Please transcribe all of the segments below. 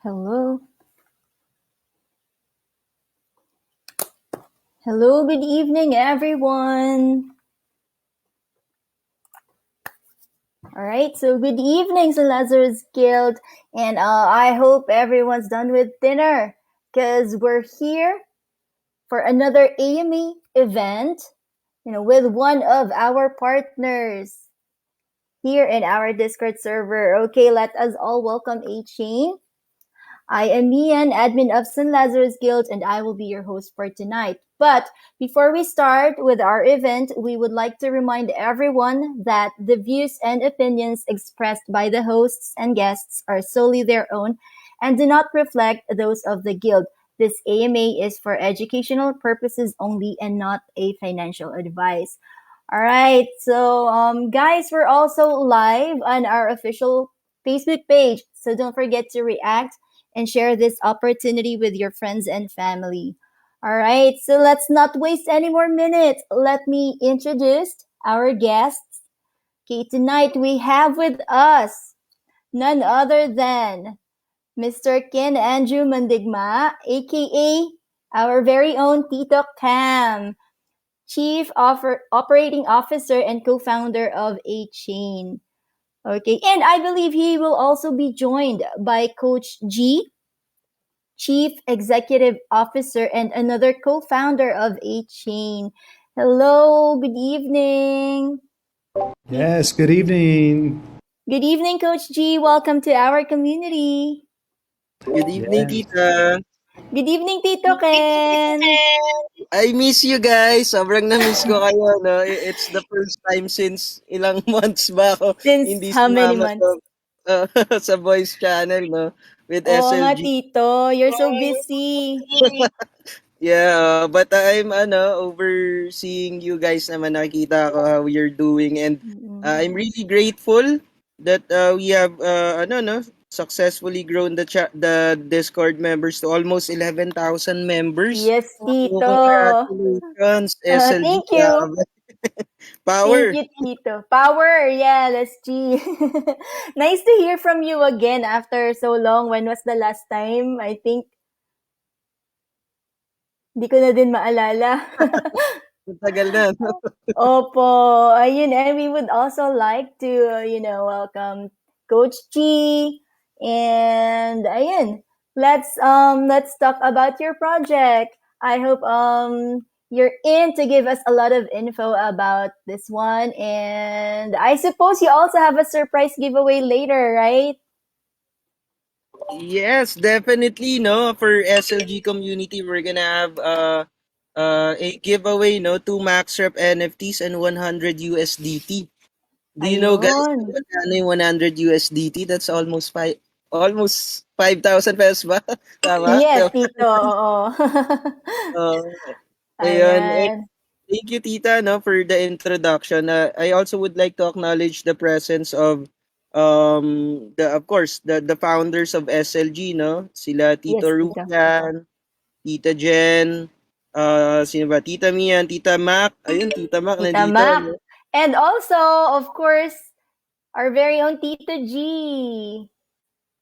Hello. Hello, good evening, everyone. All right, so good evening to Lazarus Guild, and I hope everyone's done with dinner because we're here for another AMA event, with one of our partners here in our Discord server. Okay, let us all welcome 8CHAIN. I am Mian, admin of St. Lazarus Guild, and I will be your host for tonight. But before we start with our event, we would like to remind everyone that the views and opinions expressed by the hosts and guests are solely their own and do not reflect those of the Guild. This AMA is for educational purposes only and not a financial advice. All right, so guys, we're also live on our official Facebook page, so don't forget to react and share this opportunity with your friends and family. All right, so let's not waste any more minutes. Let me introduce our guests. Okay, tonight we have with us none other than Mr. Ken Andrew Mandigma, aka our very own Tito Cam, Chief Operating Officer and co-founder of 8CHAIN. Okay, and I believe he will also be joined by Coach G, Chief Executive Officer and another co-founder of 8CHAIN. Hello, good evening. Yes, good evening. Good evening, Coach G. Welcome to our community. Good evening, Yes. Tita. Good evening, Tito Ken. I miss you guys. Sobrang na-miss ko kayo, no? It's the first time since ilang months ba ako Since hindi how many sumama sa, months? sa voice channel, no? With Oo nga, SLG. Tito. You're so busy. Yeah, but I'm overseeing you guys naman, nakikita ko how you're doing, and I'm really grateful that we have successfully grown the Discord members to almost 11,000 members. Yes, So Tito. congratulations, SLG. Thank you. Thank Power. you, Tito. Power. Yeah, let's G. Nice to hear from you again after so long. When was the last time? I think hindi ko na din maalala. Tagal na. No? Opo. Ayun, and we would also like to, welcome Coach G. And ayun, let's talk about your project. I hope you're in to give us a lot of info about this one. And I suppose you also have a surprise giveaway later, right? Yes, definitely. No, for SLG community, we're gonna have a giveaway. No, two Max Rep NFTs and 100 USDT. Do you know, guys, Ayun. magkano yung 100 USDT? That's almost 5,000 pesos ba? Tama? Yes, Tito. Oo. Uh, Ayun. Ayan. Thank you, Tita, no, for the introduction. I also would like to acknowledge the presence of the founders of SLG, no? Sila Tito Yes, Tito. Rufian, Tita Jen, sino ba? Tita Mian, Tita Mac. Ayun, Tita Mac Tita nandito, Mac. no? And also, of course, our very own Tito G.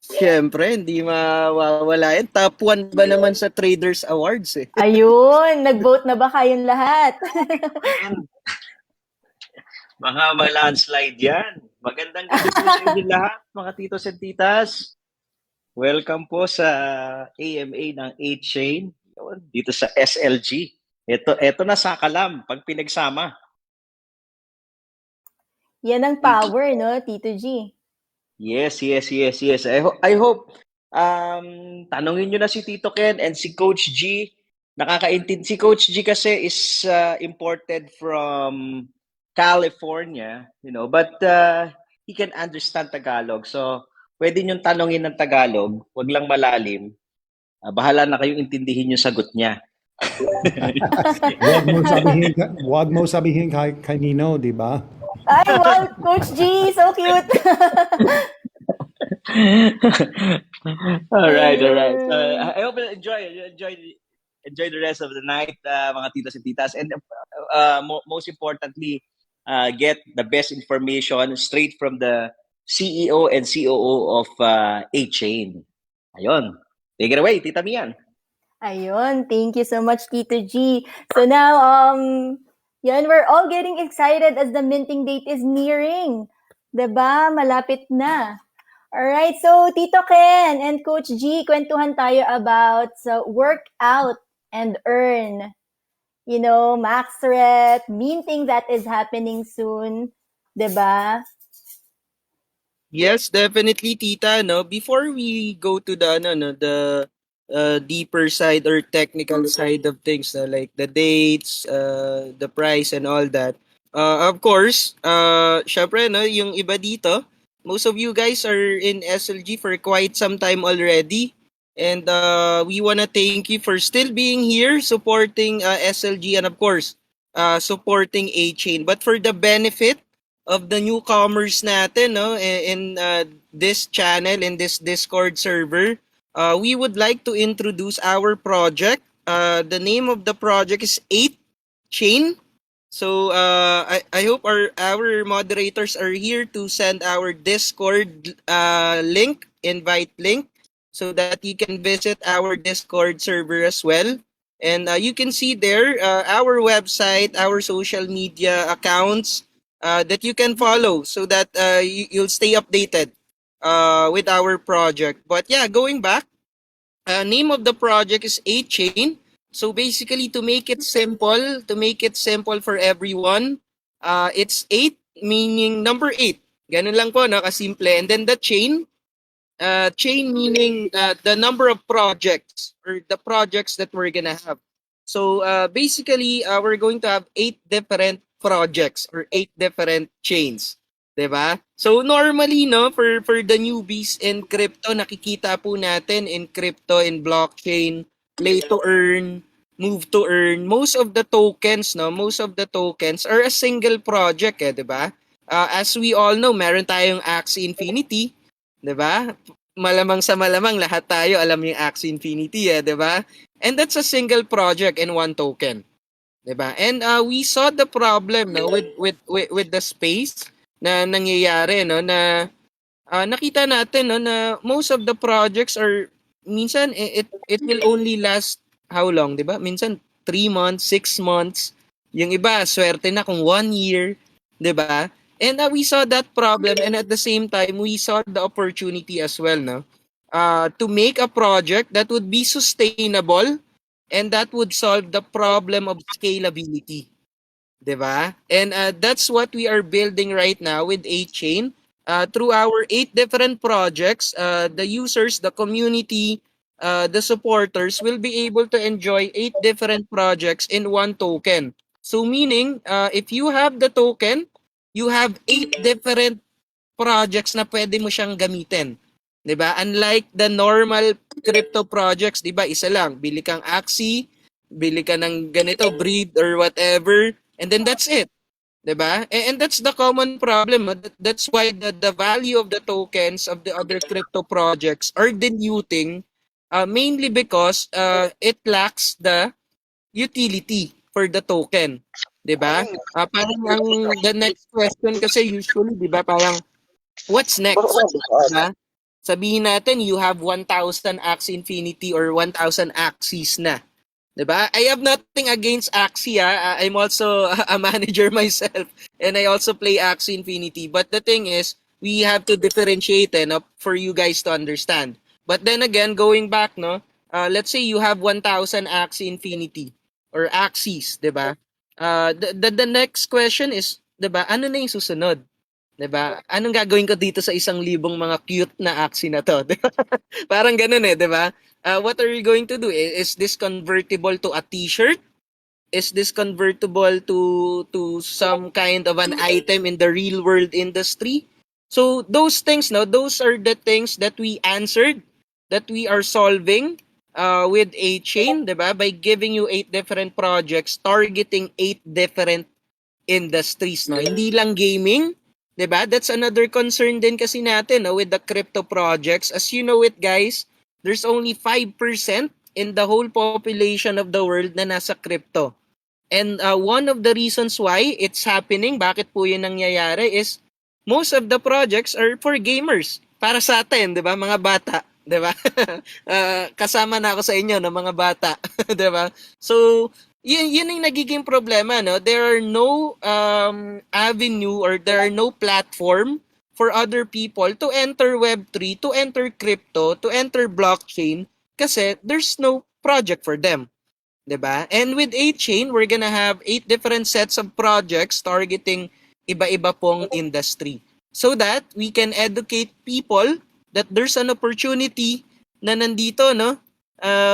Siyempre, hindi mawawala yan. Top 1 ba naman sa Traders Awards eh. Ayun, nag-vote na ba kayong lahat? Mga ma-landslide yan. Magandang gabi po sa inyo lahat, mga titos and titas. Welcome po sa AMA ng 8CHAIN dito sa SLG. Ito na sa kalam pag pinagsama. Yan ang power, no, Tito G? Yes. I hope tanungin nyo na si Tito Ken and si Coach G. Nakakaintindi. Si Coach G kasi is imported from California, but he can understand Tagalog. So, pwede nyo tanungin ng Tagalog, wag lang malalim. Bahala na kayong intindihin yung sagot niya. Wag mo sabihin kay Nino, di ba? Ay, wow, Coach G, so cute. All right. So, I hope you enjoy the rest of the night, mga titos and titas. And most importantly, get the best information straight from the CEO and COO of 8CHAIN. Ayun. Take it away, Tita Mian. Ayun, thank you so much, Tito G. So now, yan, we're all getting excited as the minting date is nearing. 'Di ba? Malapit na. Alright, so Tito Ken and Coach G, kwentuhan tayo about work out and earn. You know, Max Rep, minting that is happening soon. 'Di ba? Yes, definitely, Tita. No, before we go to the deeper side or technical side of things, no, like the dates, the price, and all that. Of course, syempre, no, yung iba dito, most of you guys are in SLG for quite some time already. And we want to thank you for still being here, supporting SLG, and of course, supporting 8CHAIN. But for the benefit of the newcomers natin, no, in this channel, in this Discord server, we would like to introduce our project. The name of the project is 8CHAIN. So I hope our moderators are here to send our Discord link, invite link, so that you can visit our Discord server as well. And you can see there our website, our social media accounts that you can follow so that you'll stay updated with our project. But yeah, going back, name of the project is 8CHAIN. So basically, to make it simple for everyone, it's 8 meaning number 8. Ganun lang po, no? Kasimple. And then the chain meaning the number of projects or the projects that we're gonna have. So basically, we're going to have 8 different projects or 8 different chains. 'Di ba? So normally, no, for the newbies in crypto, nakikita po natin in crypto, in blockchain, play to earn, move to earn, most of the tokens are a single project, 'di ba? As we all know, meron tayong Axie Infinity, 'di ba? Malamang sa malamang lahat tayo alam yung Axie Infinity, 'di ba? And that's a single project and one token, 'di ba? And we saw the problem, no, with the space na nangyayari, no, na nakita natin, no, na most of the projects are minsan it will only last how long, 'di ba? Minsan 3 months, 6 months. Yung iba swerte na kung 1 year, 'di ba? And we saw that problem, and at the same time we saw the opportunity as well, no? To make a project that would be sustainable and that would solve the problem of scalability. 'Di ba? And that's what we are building right now with 8CHAIN. Through our 8 different projects, the users, the community, the supporters will be able to enjoy 8 different projects in one token. So meaning, if you have the token, you have 8 different projects na pwede mo siyang gamitin. 'Di ba? Unlike the normal crypto projects, 'di ba? Isa lang, bili kang Axie, bili ka ng ganito breed or whatever, and then that's it. 'Di ba? And that's the common problem. That's why the value of the tokens of the other crypto projects are diluting, mainly because it lacks the utility for the token. 'Di ba? Parang the next question kasi usually, 'di ba, parang what's next? 'Di ba? Sabihin natin you have 1,000 Axie Infinity or 1,000 Axies na. 'Di ba? I have nothing against Axie. I'm also a manager myself and I also play Axie Infinity. But the thing is, we have to differentiate, no, for you guys to understand. But then again, going back, no, let's say you have 1,000 Axie Infinity or Axies, 'di ba? The next question is, 'di ba? Ano na yung susunod? 'Di ba? Anong gagawin ko dito sa 1,000 mga cute na Axie na to? 'Di ba? Parang ganun 'di ba? What are you going to do? Is this convertible to a t-shirt? Is this convertible to some kind of an item in the real world industry? So those things, no, those are the things that we answered, that we are solving with 8CHAIN, 'di ba? By giving you 8 different projects targeting 8 different industries, no? Hindi lang gaming, 'di ba? That's another concern din kasi natin, no, with the crypto projects. As you know it, guys, there's only 5% in the whole population of the world na nasa crypto. And one of the reasons why it's happening, bakit po yun nangyayari, is most of the projects are for gamers. Para sa atin, 'di ba, mga bata. 'di ba? Kasama na ako sa inyo ng mga bata, 'di ba? So, yun yung nagiging problema, no? There are no avenue, or there are no platform for other people to enter Web3, to enter crypto, to enter blockchain, kasi there's no project for them. 'Di ba? And with 8CHAIN, we're gonna have 8 different sets of projects targeting iba-iba pong industry, so that we can educate people that there's an opportunity na nandito, no?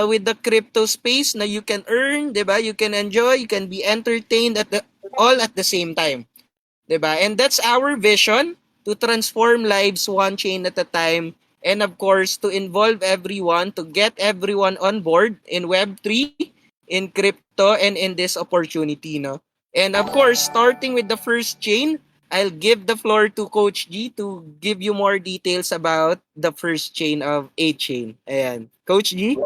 With the crypto space, na you can earn, 'di ba? You can enjoy, you can be entertained all at the same time. 'Di ba? And that's our vision, to transform lives one chain at a time, and of course to involve everyone, to get everyone on board in Web3, in crypto, and in this opportunity, no? And of course, starting with the first chain, I'll give the floor to Coach G to give you more details about the first chain of 8CHAIN. Ayan. Coach G?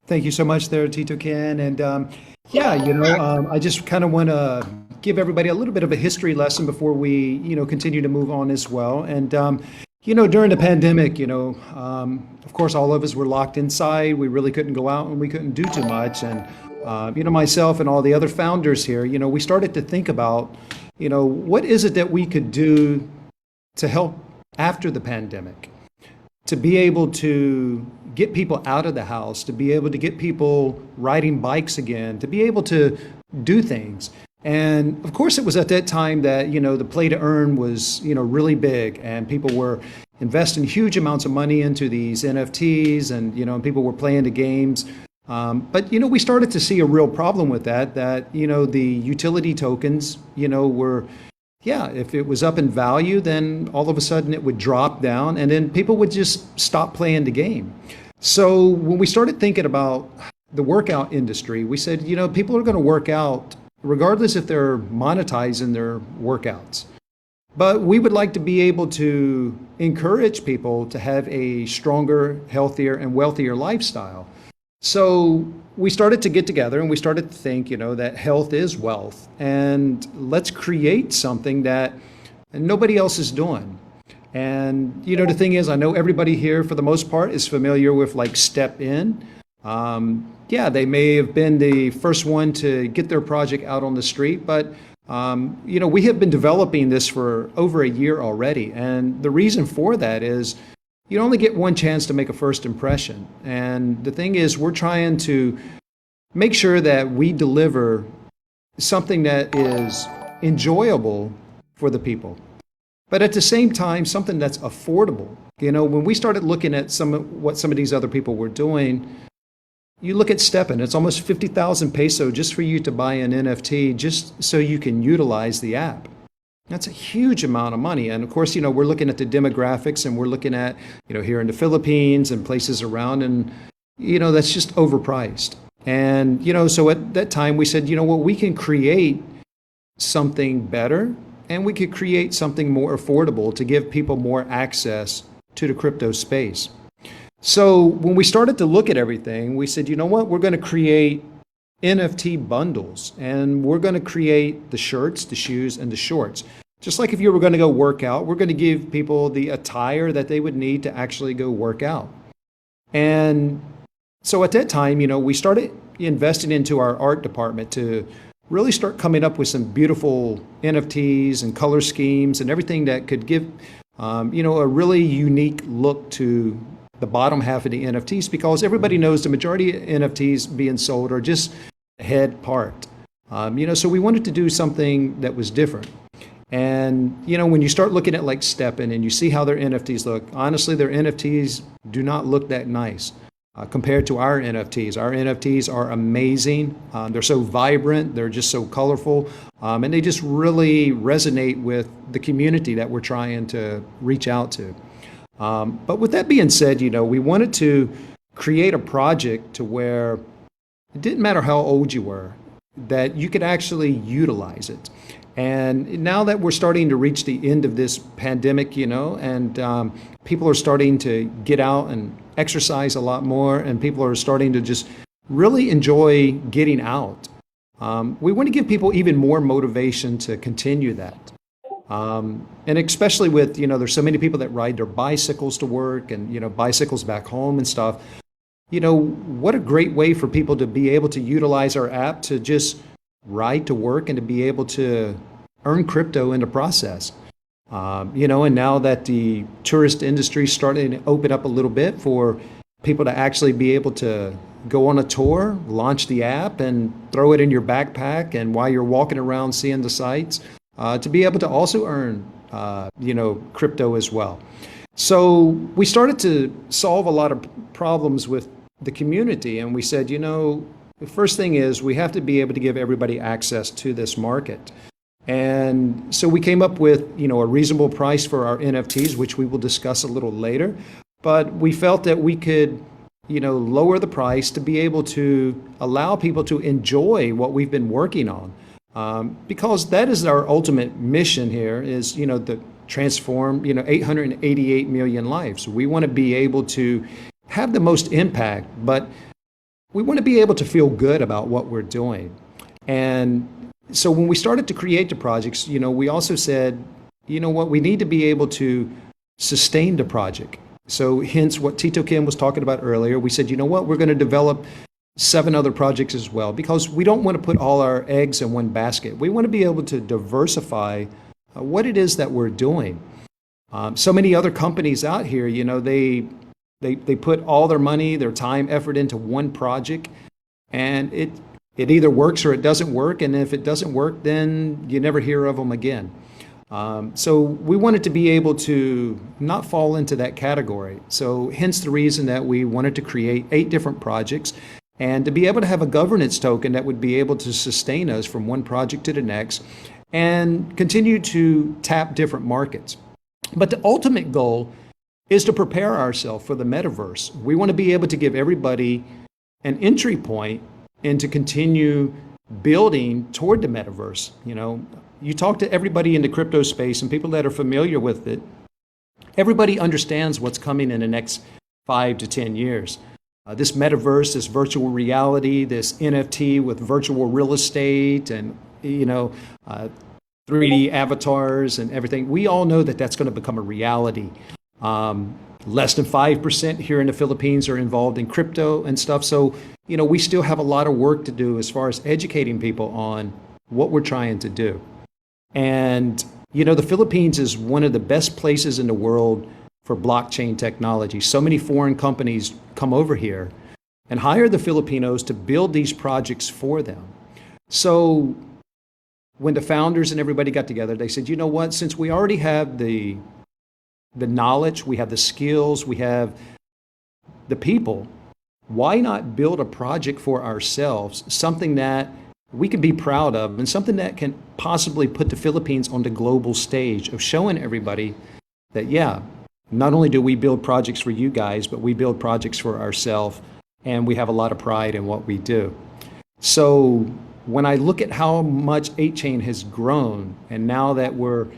Thank you so much there, Tito Ken. And I just kind of want to give everybody a little bit of a history lesson before we, continue to move on as well. And, during the pandemic, of course, all of us were locked inside. We really couldn't go out and we couldn't do too much. And, myself and all the other founders here, we started to think about, what is it that we could do to help after the pandemic, to be able to get people out of the house, to be able to get people riding bikes again, to be able to do things. And of course, it was at that time that, the play to earn was, really big, and people were investing huge amounts of money into these NFTs, and, people were playing the games. But, we started to see a real problem with that, the utility tokens, were, if it was up in value, then all of a sudden it would drop down, and then people would just stop playing the game. So when we started thinking about the workout industry, we said, people are going to work out regardless if they're monetizing their workouts. But we would like to be able to encourage people to have a stronger, healthier, and wealthier lifestyle. So we started to get together and we started to think, that health is wealth, and let's create something that nobody else is doing. And, the thing is, I know everybody here for the most part is familiar with like Step In. They may have been the first one to get their project out on the street, but we have been developing this for over a year already. And the reason for that is you only get one chance to make a first impression. And the thing is, we're trying to make sure that we deliver something that is enjoyable for the people, but at the same time, something that's affordable. When we started looking at what some of these other people were doing, you look at Steppen, it's almost 50,000 peso just for you to buy an NFT, just so you can utilize the app. That's a huge amount of money. And of course, we're looking at the demographics, and we're looking at, here in the Philippines and places around, and, that's just overpriced. And, so at that time we said, we can create something better, and we could create something more affordable to give people more access to the crypto space. So when we started to look at everything, we said, we're going to create NFT bundles, and we're going to create the shirts, the shoes, and the shorts. Just like if you were going to go work out, we're going to give people the attire that they would need to actually go work out. And so at that time, we started investing into our art department to really start coming up with some beautiful NFTs and color schemes and everything that could give, a really unique look to the bottom half of the NFTs, because everybody knows the majority of NFTs being sold are just the head part. So we wanted to do something that was different. And, when you start looking at like Steppen and you see how their NFTs look, honestly, their NFTs do not look that nice compared to our NFTs. Our NFTs are amazing. They're so vibrant. They're just so colorful. And they just really resonate with the community that we're trying to reach out to. But with that being said, we wanted to create a project to where it didn't matter how old you were, that you could actually utilize it. And now that we're starting to reach the end of this pandemic, and people are starting to get out and exercise a lot more, and people are starting to just really enjoy getting out. We want to give people even more motivation to continue that. And especially with, there's so many people that ride their bicycles to work and, bicycles back home and stuff. What a great way for people to be able to utilize our app to just ride to work and to be able to earn crypto in the process. And now that the tourist industry is starting to open up a little bit for people to actually be able to go on a tour, launch the app and throw it in your backpack, and while you're walking around seeing the sights, to be able to also earn, crypto as well. So we started to solve a lot of problems with the community, and we said, the first thing is we have to be able to give everybody access to this market. And so we came up with, a reasonable price for our NFTs, which we will discuss a little later. But we felt that we could, lower the price to be able to allow people to enjoy what we've been working on. Because that is our ultimate mission here is, to transform, 888 million lives. We want to be able to have the most impact, but we want to be able to feel good about what we're doing. And so when we started to create the projects, we also said, we need to be able to sustain the project. So hence what Tito Kim was talking about earlier, we said, we're going to develop 7 other projects as well, because we don't want to put all our eggs in one basket. We want to be able to diversify what it is that we're doing. So many other companies out here, they put all their money, their time, effort into one project, and it either works or it doesn't work. And if it doesn't work, then you never hear of them again. So we wanted to be able to not fall into that category. So hence the reason that we wanted to create 8 different projects and to be able to have a governance token that would be able to sustain us from one project to the next and continue to tap different markets. But the ultimate goal is to prepare ourselves for the metaverse. We want to be able to give everybody an entry point and to continue building toward the metaverse. You talk to everybody in the crypto space and people that are familiar with it, everybody understands what's coming in the next 5 to 10 years. This metaverse, this virtual reality, this NFT with virtual real estate and, 3D avatars and everything. We all know that that's going to become a reality. Less than 5% here in the Philippines are involved in crypto and stuff. So, we still have a lot of work to do as far as educating people on what we're trying to do. And, the Philippines is one of the best places in the world for blockchain technology. So many foreign companies come over here and hire the Filipinos to build these projects for them. So when the founders and everybody got together, they said, since we already have the knowledge, we have the skills, we have the people, why not build a project for ourselves, something that we can be proud of and something that can possibly put the Philippines on the global stage of showing everybody that, not only do we build projects for you guys, but we build projects for ourselves and we have a lot of pride in what we do. So when I look at how much 8CHAIN has grown, and now that we're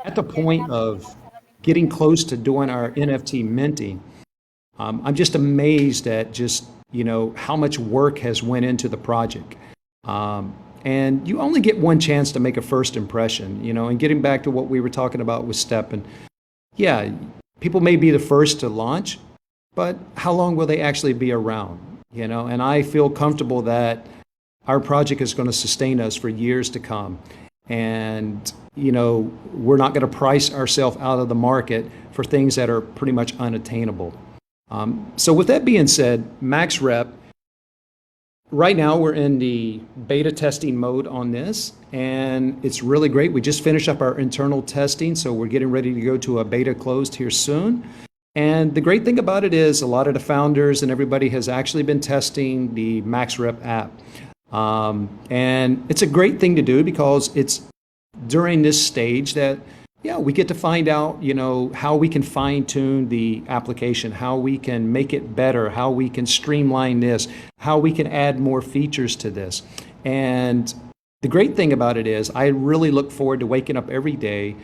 at the point of getting close to doing our NFT minting, I'm just amazed at just, how much work has went into the project. And you only get one chance to make a first impression, and getting back to what we were talking about with Steppen, people may be the first to launch, but how long will they actually be around? And I feel comfortable that our project is going to sustain us for years to come. And, we're not going to price ourselves out of the market for things that are pretty much unattainable. So with that being said, Max Rep, right now we're in the beta testing mode on this, and it's really great. We just finished up our internal testing, so we're getting ready to go to a beta closed here soon. And the great thing about it is a lot of the founders and everybody has actually been testing the Max Rep app. And it's a great thing to do because it's during this stage that, we get to find out, how we can fine tune the application, how we can make it better, how we can streamline this, how we can add more features to this. And the great thing about it is I really look forward to waking up every day,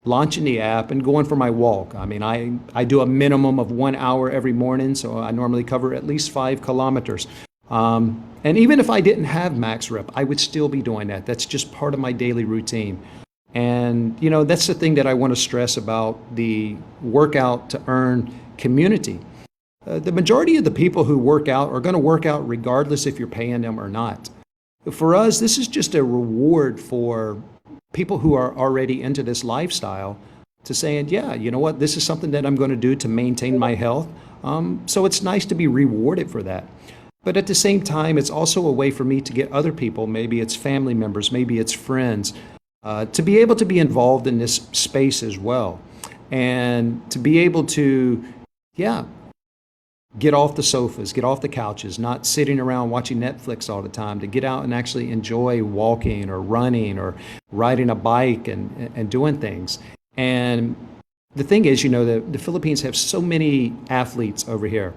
launching the app and going for my walk. I mean, I do a minimum of 1 hour every morning, so I normally cover at least 5 kilometers. And even if I didn't have Max Rep, I would still be doing that. That's just part of my daily routine. And, that's the thing that I want to stress about the workout to earn community. The majority of the people who work out are going to work out regardless if you're paying them or not. For us, this is just a reward for people who are already into this lifestyle to saying, yeah, you know what, this is something that I'm going to do to maintain my health. So it's nice to be rewarded for that. But at the same time, it's also a way for me to get other people, maybe it's family members, maybe it's friends, to be able to be involved in this space as well. And to be able to, yeah, get off the sofas, get off the couches, not sitting around watching Netflix all the time, to get out and actually enjoy walking or running or riding a bike and doing things. And the thing is, the Philippines have so many athletes over here.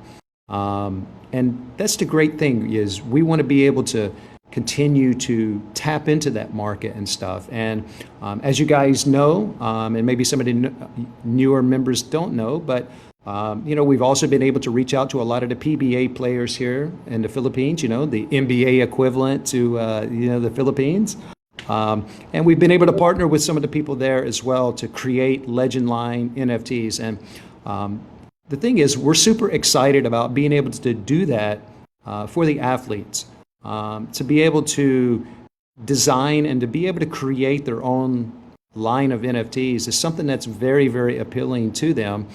And that's the great thing is we want to be able to continue to tap into that market and stuff. And as you guys know, and maybe some of the newer members don't know, but we've also been able to reach out to a lot of the PBA players here in the Philippines, the NBA equivalent to, the Philippines. And we've been able to partner with some of the people there as well to create Legend Line NFTs. And the thing is, we're super excited about being able to do that for the athletes, to be able to design and to be able to create their own line of NFTs is something that's very, very appealing to them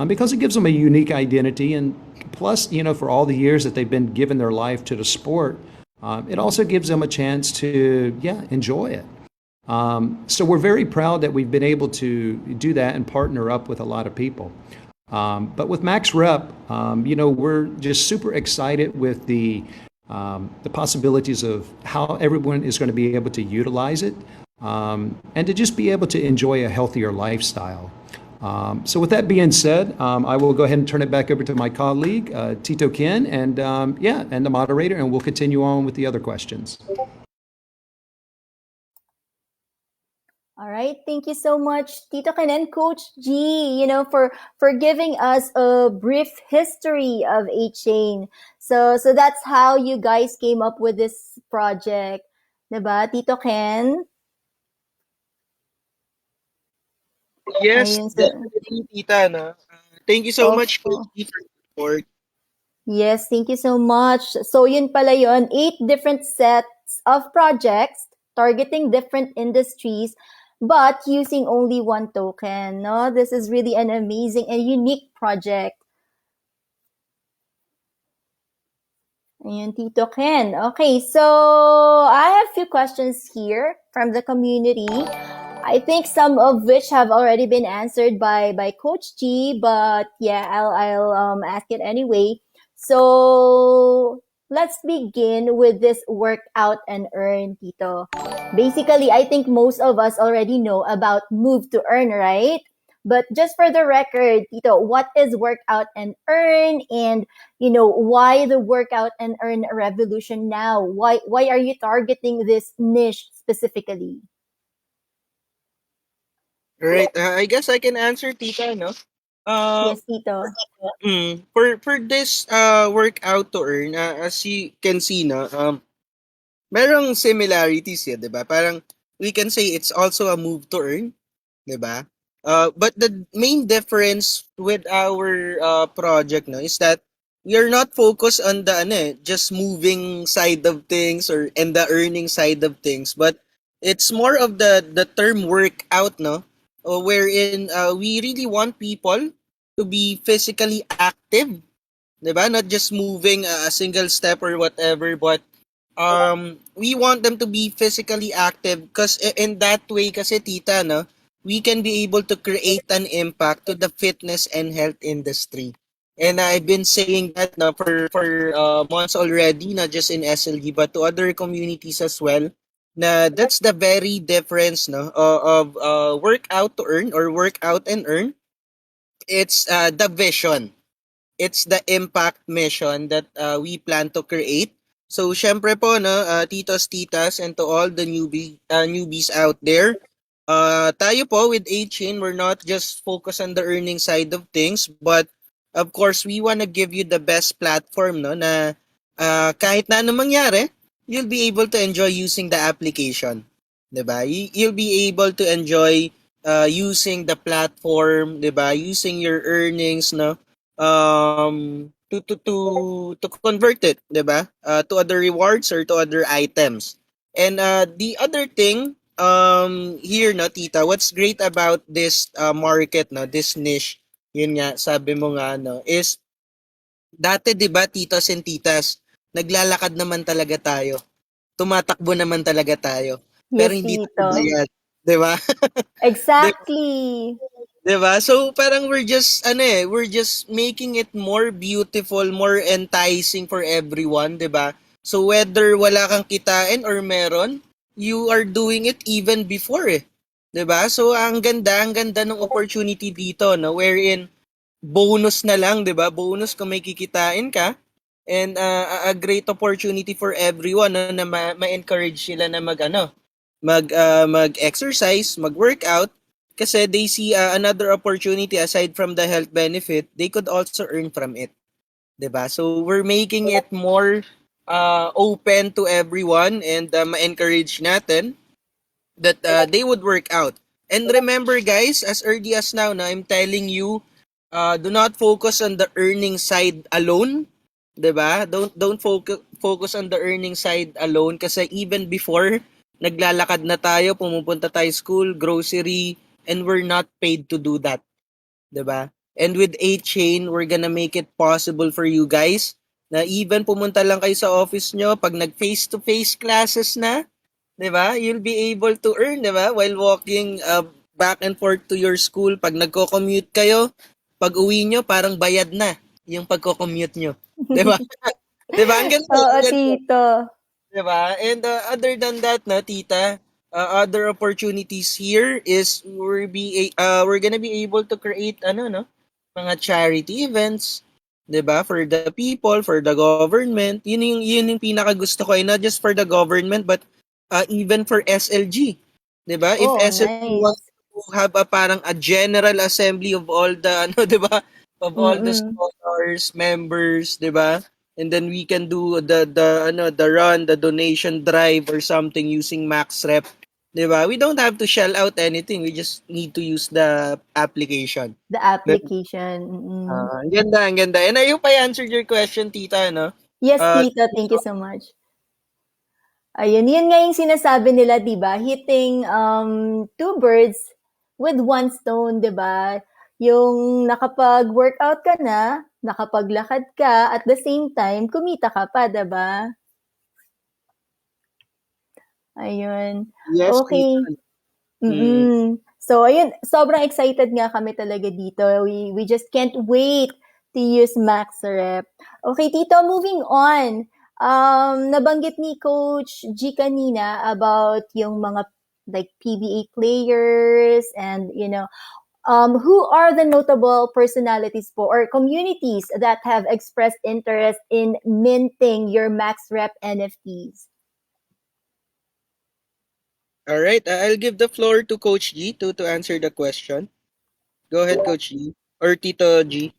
because it gives them a unique identity. And plus, for all the years that they've been giving their life to the sport, it also gives them a chance to, enjoy it. So we're very proud that we've been able to do that and partner up with a lot of people. But with Max Rep, we're just super excited with the possibilities of how everyone is going to be able to utilize it. And to just be able to enjoy a healthier lifestyle. So with that being said, I will go ahead and turn it back over to my colleague, Tito Ken, and the moderator, and we'll continue on with the other questions. All right, thank you so much, Tito Ken and Coach G, for giving us a brief history of 8CHAIN. So that's how you guys came up with this project, diba, Tito Ken? Yes, Ayun, definitely, Tita. No? Thank you so much, Coach G, for the support. Yes, thank you so much. So yun pala yun, 8 different sets of projects targeting different industries, but using only one token. No, this is really an amazing and unique project. Ayun, Tito Ken. Okay, so I have a few questions here from the community. I think some of which have already been answered by Coach G, but yeah, I'll ask it anyway. So let's begin with this workout and earn, Tito. Basically, I think most of us already know about Move to Earn, right? But just for the record, Tito, what is workout and earn, and why the workout and earn revolution now? Why are you targeting this niche specifically? Right. I guess I can answer, Tita, no? Uh, Yes, Tito. for this workout to earn, as you can see, no, merong similarities, 'di ba? Parang we can say it's also a move to earn, 'di ba? But the main difference with our project, no, is that we are not focused on the just moving side of things or and the earning side of things, but it's more of the term workout, no, wherein we really want people to be physically active, 'di ba? Not just moving a single step or whatever, but we want them to be physically active because in that way kasi, tita, no, we can be able to create an impact to the fitness and health industry. And I've been saying that, no, for months already, not just in SLG but to other communities as well, na that's the very difference, no, of workout to earn or workout and earn. It's the vision, it's the impact mission that we plan to create. So, syempre po, no, titos, titas, and to all the newbies out there, tayo po with 8CHAIN, we're not just focused on the earning side of things, but of course, we want to give you the best platform, no, na kahit na anong mangyari, you'll be able to enjoy using the application. 'Diba? You'll be able to enjoy using the platform, 'diba? Using your earnings, no? To convert it, 'diba? To other rewards or to other items. And the other thing here, no, tita, what's great about this market, no, this niche, yun nga, sabi mo nga, no, is dati, 'di ba, titos and titas, naglalakad naman talaga tayo. Tumatakbo naman talaga tayo. Pero Yes, hindi tayo Tito. bayad, 'di ba? 'Di Exactly. 'di ba? So parang we're just making it more beautiful, more enticing for everyone, 'di ba? So whether wala kang kitain or meron, you are doing it even before eh. 'Di ba? So ang ganda ng opportunity dito, no, wherein bonus na lang, 'di ba? Bonus kung may kikitain ka and a great opportunity for everyone, no, na ma-encourage sila na mag-exercise, mag-workout kasi they see another opportunity aside from the health benefit, they could also earn from it, 'di ba? So we're making it more open to everyone and ma-encourage natin that they would work out. And remember guys, as early as now, na I'm telling you, do not focus on the earning side alone, 'di ba? Don't focus on the earning side alone kasi even before naglalakad na tayo, pumupunta tayo school, grocery, and we're not paid to do that, 'di ba? And with 8CHAIN, we're gonna make it possible for you guys na even pumunta lang kayo sa office nyo, pag nag face-to-face classes na, 'di ba? You'll be able to earn, 'di ba? While walking back and forth to your school, pag nagko-commute kayo, pag uwi nyo, parang bayad na yung pagko-commute nyo. 'Di ba? 'Di ba? Ang ganda, Oo, ang ganda. Tito. 'Di ba? And other than that, na tita, other opportunities here is we're gonna be able to create mga charity events, 'di ba? For the people, for the government. Yun yung pinaka gusto ko, not just for the government but even for SLG. 'Di ba? If Oh, SLG wants nice. to have a parang a general assembly of all the 'di ba? Of all the Mm-mm. scholars, members, 'di ba? And then we can do the run, the donation drive or something using Max Rep. 'Di ba? We don't have to shell out anything. We just need to use the application. The application. Mm-mm. Ang ganda, ang ganda. And I hope I answered your question, tita, no? Yes, Uh, Tito. Thank you so much. Ayun, yun nga yung sinasabi nila, di ba? Hitting two birds with one stone, di ba? Yung nakapag-workout ka na, nakapaglakad ka, at the same time, kumita ka pa, di ba? Ayun. yes, tita. Okay. Mm. So, ayun, sobrang excited nga kami talaga dito. We just can't wait to use Max Rep. Okay, Tito, moving on. Nabanggit ni Coach G kanina about yung mga like PBA players and, who are the notable personalities po or communities that have expressed interest in minting your Max Rep NFTs? All right, I'll give the floor to Coach G to answer the question. Go ahead, Coach G. Or Tito G.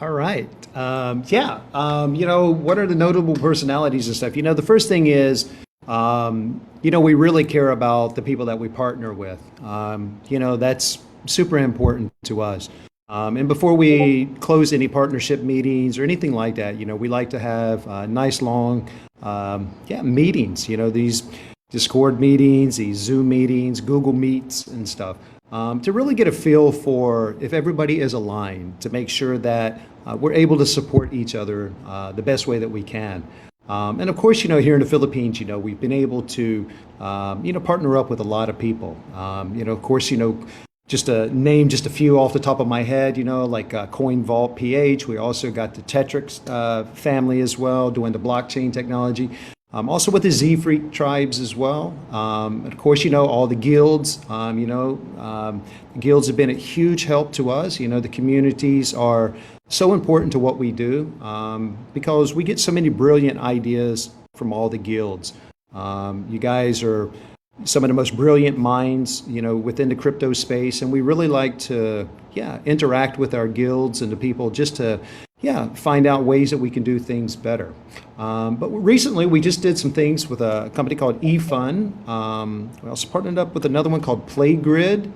All right. What are the notable personalities and stuff? The first thing is, we really care about the people that we partner with. That's super important to us. And before we close any partnership meetings or anything like that, we like to have nice long, meetings. These Discord meetings, these Zoom meetings, Google Meets, and stuff. To really get a feel for if everybody is aligned, to make sure that we're able to support each other the best way that we can. And of course, here in the Philippines, we've been able to, partner up with a lot of people. Of course, just to name just a few off the top of my head, like Coin Vault PH. We also got the Tetrix family as well, doing the blockchain technology. Also with the Z Freak tribes as well. And of course, all the guilds. The guilds have been a huge help to us. The communities are so important to what we do because we get so many brilliant ideas from all the guilds. You guys are some of the most brilliant minds, within the crypto space, and we really like to, interact with our guilds and the people just to, yeah, find out ways that we can do things better. But recently, we just did some things with a company called eFun. We also partnered up with another one called PlayGrid,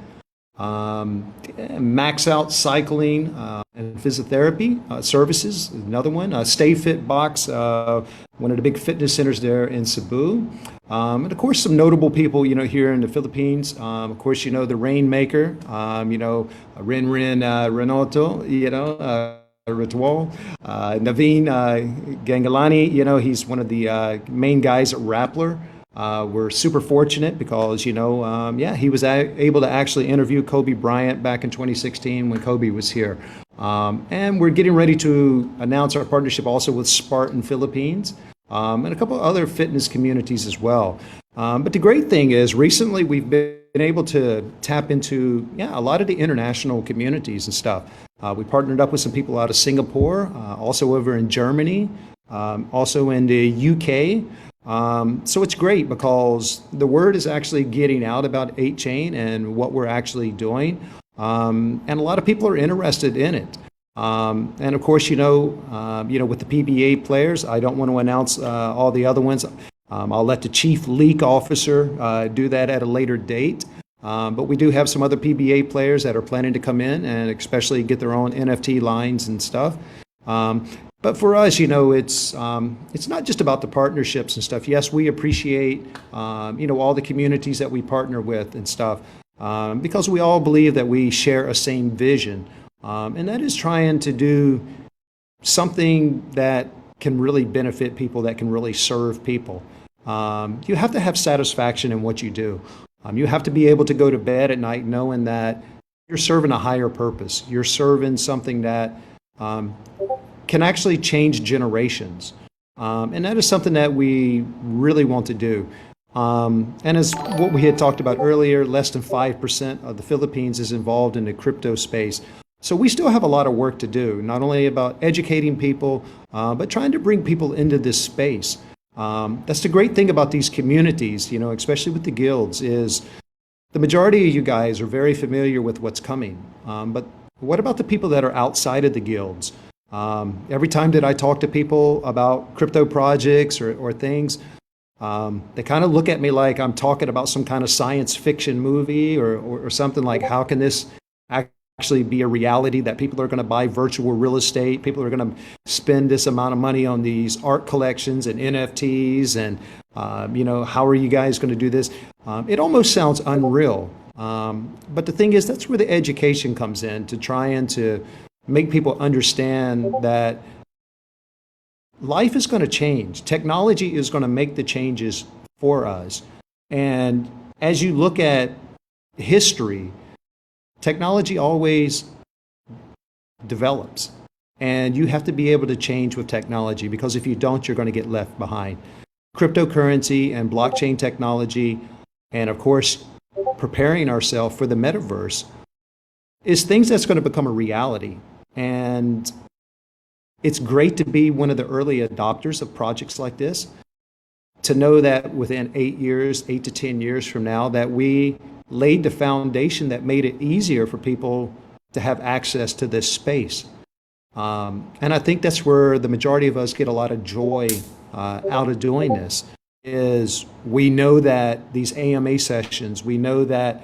Max Out Cycling and Physiotherapy Services, another one. Stay Fit Box, one of the big fitness centers there in Cebu. And of course, some notable people, here in the Philippines. Of course, the Rainmaker, Rin Renato, Ritual, Naveen Gangalani, he's one of the main guys at Rappler. We're super fortunate because, he was able to actually interview Kobe Bryant back in 2016 when Kobe was here. And we're getting ready to announce our partnership also with Spartan Philippines and a couple of other fitness communities as well. But the great thing is recently we've been able to tap into, a lot of the international communities and stuff. We partnered up with some people out of Singapore, also over in Germany, also in the UK. So it's great because the word is actually getting out about 8CHAIN and what we're actually doing. And a lot of people are interested in it. And of course, with the PBA players, I don't want to announce all the other ones. I'll let the chief leak officer do that at a later date. But we do have some other PBA players that are planning to come in and especially get their own NFT lines and stuff. But for us, it's not just about the partnerships and stuff. Yes, we appreciate, all the communities that we partner with and stuff, because we all believe that we share a same vision. And that is trying to do something that can really benefit people, that can really serve people. You have to have satisfaction in what you do. You have to be able to go to bed at night knowing that you're serving a higher purpose. You're serving something that can actually change generations. And that is something that we really want to do. And as what we had talked about earlier, less than 5% of the Philippines is involved in the crypto space. So we still have a lot of work to do, not only about educating people, but trying to bring people into this space. That's the great thing about these communities, especially with the guilds, is the majority of you guys are very familiar with what's coming. But what about the people that are outside of the guilds? Every time that I talk to people about crypto projects or things, they kind of look at me like I'm talking about some kind of science fiction movie or something like, how can this actually be a reality that people are going to buy virtual real estate? People are going to spend this amount of money on these art collections and NFTs and, how are you guys going to do this? It almost sounds unreal. But the thing is, that's where the education comes in, to try and to make people understand that life is going to change. Technology is going to make the changes for us. And as you look at history, technology always develops. And you have to be able to change with technology, because if you don't, you're going to get left behind. Cryptocurrency and blockchain technology, and of course, preparing ourselves for the metaverse, is things that's going to become a reality. And it's great to be one of the early adopters of projects like this, to know that within 8 to 10 years from now, that we laid the foundation that made it easier for people to have access to this space. And I think that's where the majority of us get a lot of joy out of doing this, is we know that these AMA sessions, we know that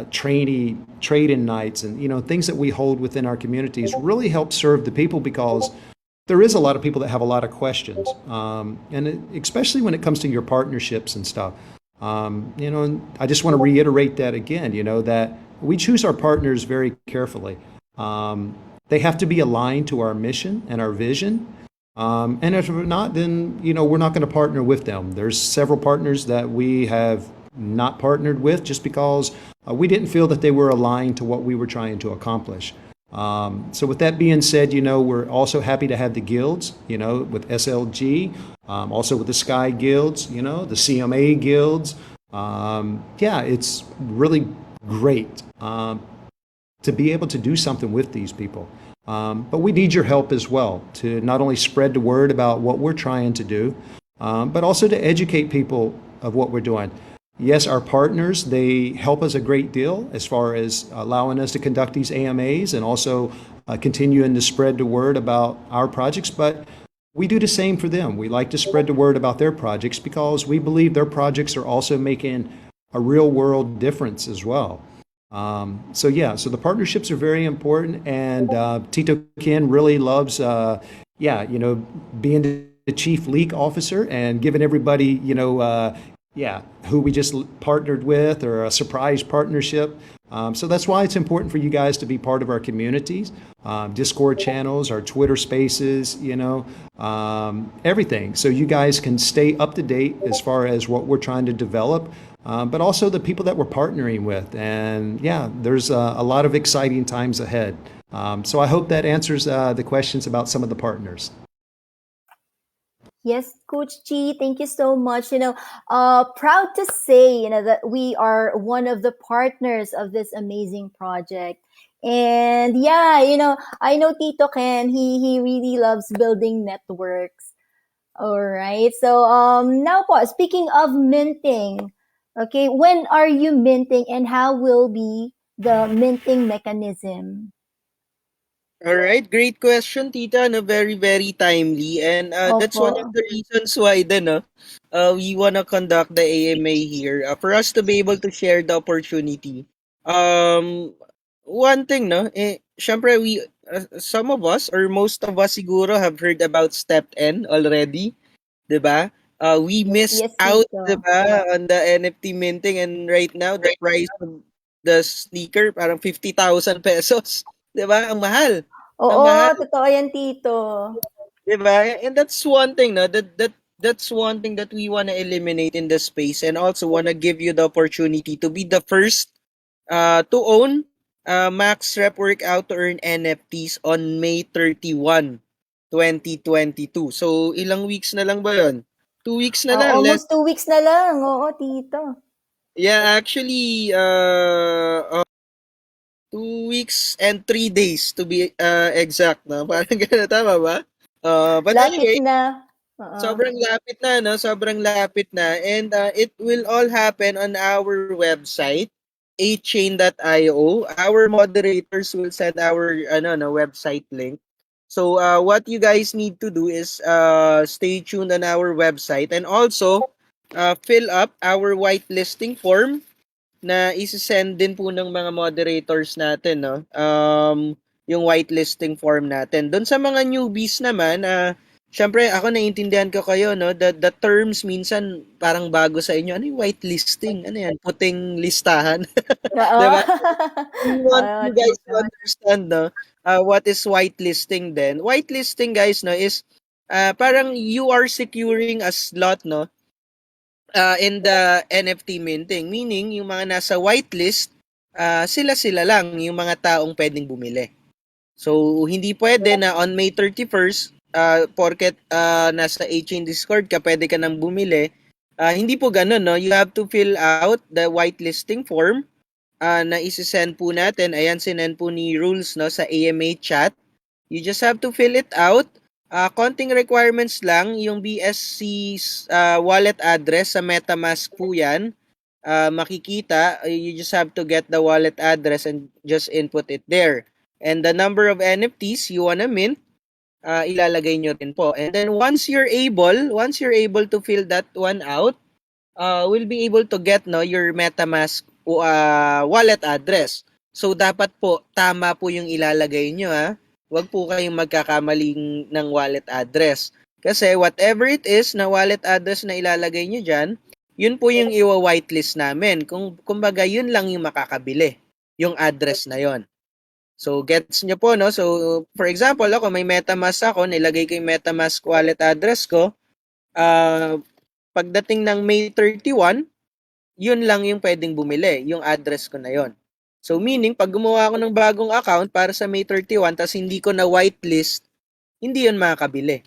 trade-in nights and things that we hold within our communities really help serve the people, because there is a lot of people that have a lot of questions, especially when it comes to your partnerships and stuff. I just want to reiterate that again, that we choose our partners very carefully. They have to be aligned to our mission and our vision. And if not, then, we're not going to partner with them. There's several partners that we have not partnered with just because we didn't feel that they were aligned to what we were trying to accomplish. So with that being said, we're also happy to have the guilds, with SLG, also with the Sky guilds, the CMA guilds. It's really great to be able to do something with these people. But we need your help as well to not only spread the word about what we're trying to do, but also to educate people of what we're doing. Yes, our partners, they help us a great deal as far as allowing us to conduct these AMAs and also continuing to spread the word about our projects. But we do the same for them. We like to spread the word about their projects because we believe their projects are also making a real world difference as well. So the partnerships are very important, and Tito Ken really loves, being the chief leak officer and giving everybody, who we just partnered with or a surprise partnership. So that's why it's important for you guys to be part of our communities, Discord channels, our Twitter spaces, everything. So you guys can stay up to date as far as what we're trying to develop, but also the people that we're partnering with. And yeah, there's a lot of exciting times ahead. So I hope that answers the questions about some of the partners. Yes, Coach G, thank you so much. Proud to say, that we are one of the partners of this amazing project. And yeah, I know Tito Ken, he really loves building networks. All right. So now po, speaking of minting, okay, when are you minting and how will be the minting mechanism? All right, great question, Tita. No, very, very timely. And that's Opo. one of the reasons why then, we want to conduct the AMA here for us to be able to share the opportunity. Um, One thing, no, syempre some of us or most of us siguro have heard about Step N already, 'di ba? We missed Yes, out, 'di Tito. ba, on the NFT minting, and right now the price of the sneaker parang 50,000 pesos. 'Di ba? Ang mahal. Ang Oo, mahal, totoo yan, Tito. 'di ba? And that's one thing, no, that's one thing that we want to eliminate in the space, and also want to give you the opportunity to be the first to own Max Rep Workout to earn NFTs on May 31, 2022. So ilang weeks na lang ba 'yon? 2 weeks na lang, less. Almost 2 weeks na lang. Oo, Tito. Yeah, actually, 2 weeks and 3 days to be exact, no? Parang gano'n, tama ba? But Lapit anyway, na. Oo. sobrang lapit na, no? Sobrang lapit na. And it will all happen on our website, 8chain.io. Our moderators will send our website link. So what you guys need to do is stay tuned on our website, and also fill up our whitelisting form na isi-send din po ng mga moderators natin, no? Yung whitelisting form natin. Doon sa mga newbies naman, syempre ako naiintindihan ko kayo, no? The terms minsan parang bago sa inyo. Ano yung whitelisting? Ano yan? Puting listahan. Oo. 'Di ba? We want Oo, you guys to Tito. understand, no? What is whitelisting then? Whitelisting, guys, no, is parang you are securing a slot, no? In the NFT minting. Meaning, yung mga nasa whitelist, sila-sila lang yung mga taong pwedeng bumili. So, hindi pwede na on May 31st, porket nasa 8chain Discord ka, pwede ka nang bumili. Hindi po ganun, no? You have to fill out the whitelisting form na isi-send po natin. Ayan, sinend po ni Rules, no, sa AMA chat. You just have to fill it out. Konting requirements lang, yung BSC's wallet address sa MetaMask po yan. Makikita, you just have to get the wallet address and just input it there. And the number of NFTs you wanna mint, ilalagay nyo rin po. And then once you're able to fill that one out, we'll be able to get your MetaMask wallet address. So dapat po tama po yung ilalagay nyo, ha. Huwag po kayong magkakamaling ng wallet address. Kasi whatever it is na wallet address na ilalagay nyo dyan, yun po yung iwa-whitelist namin. Kumbaga, yun lang yung makakabili, yung address na yon. So, gets nyo po, no? So, for example, ako, may MetaMask ako, nilagay ko yung MetaMask wallet address ko. Pagdating ng May 31, yun lang yung pwedeng bumili, yung address ko na yon. So, meaning, pag gumawa ako ng bagong account para sa May 31, tas hindi ko na whitelist, hindi yun makakabili.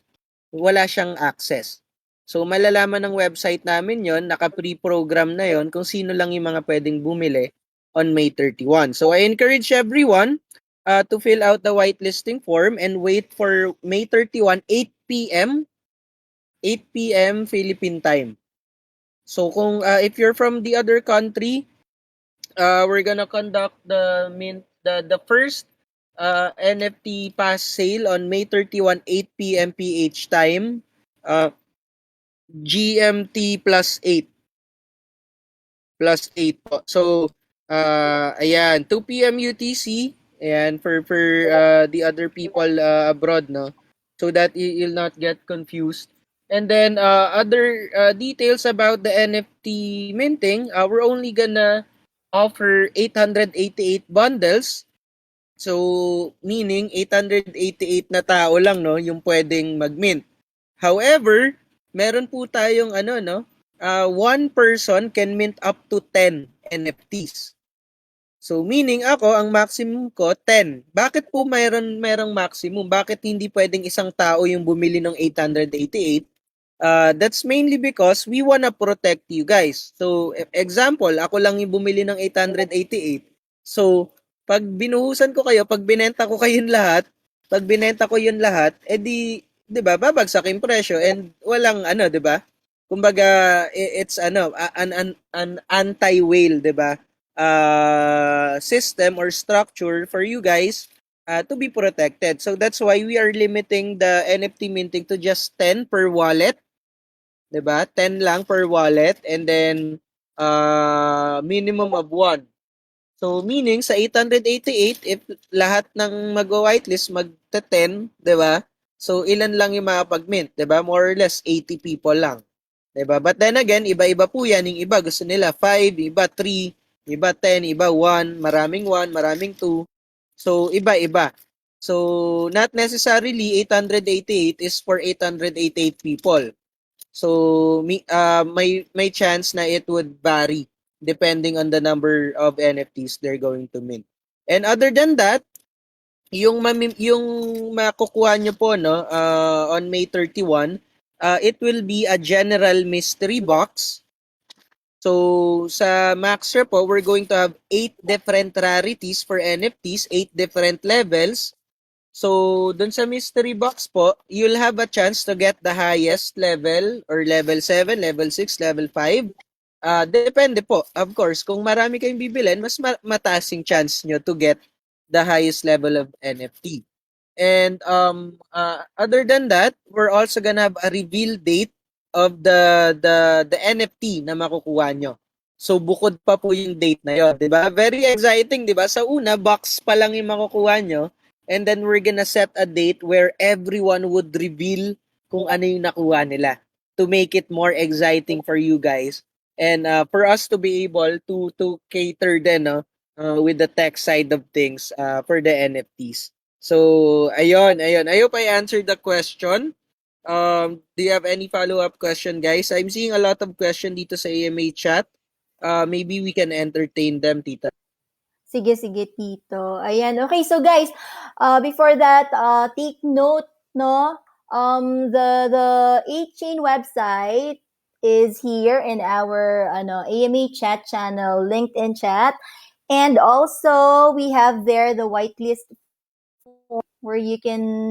Wala siyang access. So, malalaman ng website namin yon, naka-pre-program na yon, kung sino lang yung mga pwedeng bumili on May 31. So, I encourage everyone to fill out the whitelisting form and wait for May 31, 8 p.m. 8 p.m. Philippine time. So kung if you're from the other country, we're gonna conduct the first NFT pass sale on May 31, 8 p.m. PH time, uh, GMT +8 po. So, ayan, 2 p.m. UTC, ayan, for the other people abroad, no? So that you'll not get confused. And then, other details about the NFT minting, we're only gonna offer 888 bundles. So, meaning 888 na tao lang, no, yung pwedeng mag-mint. However, meron po tayong no, one person can mint up to 10 NFTs. So meaning ako, ang maximum ko 10. Bakit po merong maximum? Bakit hindi pwedeng isang tao yung bumili ng 888? That's mainly because we wanna protect you guys. So example, ako lang yung bumili ng 888. So pag binuhusan ko kayo, pag binenta ko kayong lahat, pag binenta ko yun lahat, edi 'di ba, babagsak yung presyo and walang 'di ba? Kumbaga it's an anti-whale, 'di ba? System or structure for you guys to be protected. So that's why we are limiting the NFT minting to just 10 per wallet, 'di ba? 10 lang per wallet and then minimum of 1. So meaning sa 888 if lahat ng mag-whitelist magte-10, 'di ba? So ilan lang yung makapag-mint, 'di ba? More or less 80 people lang. 'Di ba? But then again, iba-iba po 'yan. Yung iba gusto nila 5, iba 3, iba 10, iba 1, maraming 1, maraming 2. So iba-iba. So not necessarily 888 is for 888 people. So may chance na it would vary depending on the number of NFTs they're going to mint. And other than that, yung makukuha nyo po no on May 31, it will be a general mystery box. So sa Max Rep po, we're going to have 8 different rarities for NFTs, 8 different levels. So, dun sa mystery box po, you'll have a chance to get the highest level or level 7, level 6, level 5. Depende po. Of course, kung marami kayong bibilin, mas mataas yung chance nyo to get the highest level of NFT. And other than that, we're also gonna have a reveal date of the NFT na makukuha nyo. So bukod pa po yung date na yon, 'di ba? Very exciting, 'di ba? Sa una, box pa lang yung makukuha nyo. And then we're gonna set a date where everyone would reveal kung ano yung nakuha nila to make it more exciting for you guys and for us to be able to cater then with the tech side of things for the NFTs. So, ayun. I hope I answered the question. Do you have any follow-up question, guys? I'm seeing a lot of question dito sa AMA chat. Maybe we can entertain them, tita. Sige, Tito. Ayan. Okay, so guys, before that, take note, no? The 8CHAIN website is here in our AMA chat channel, LinkedIn chat. And also, we have there the whitelist where you can,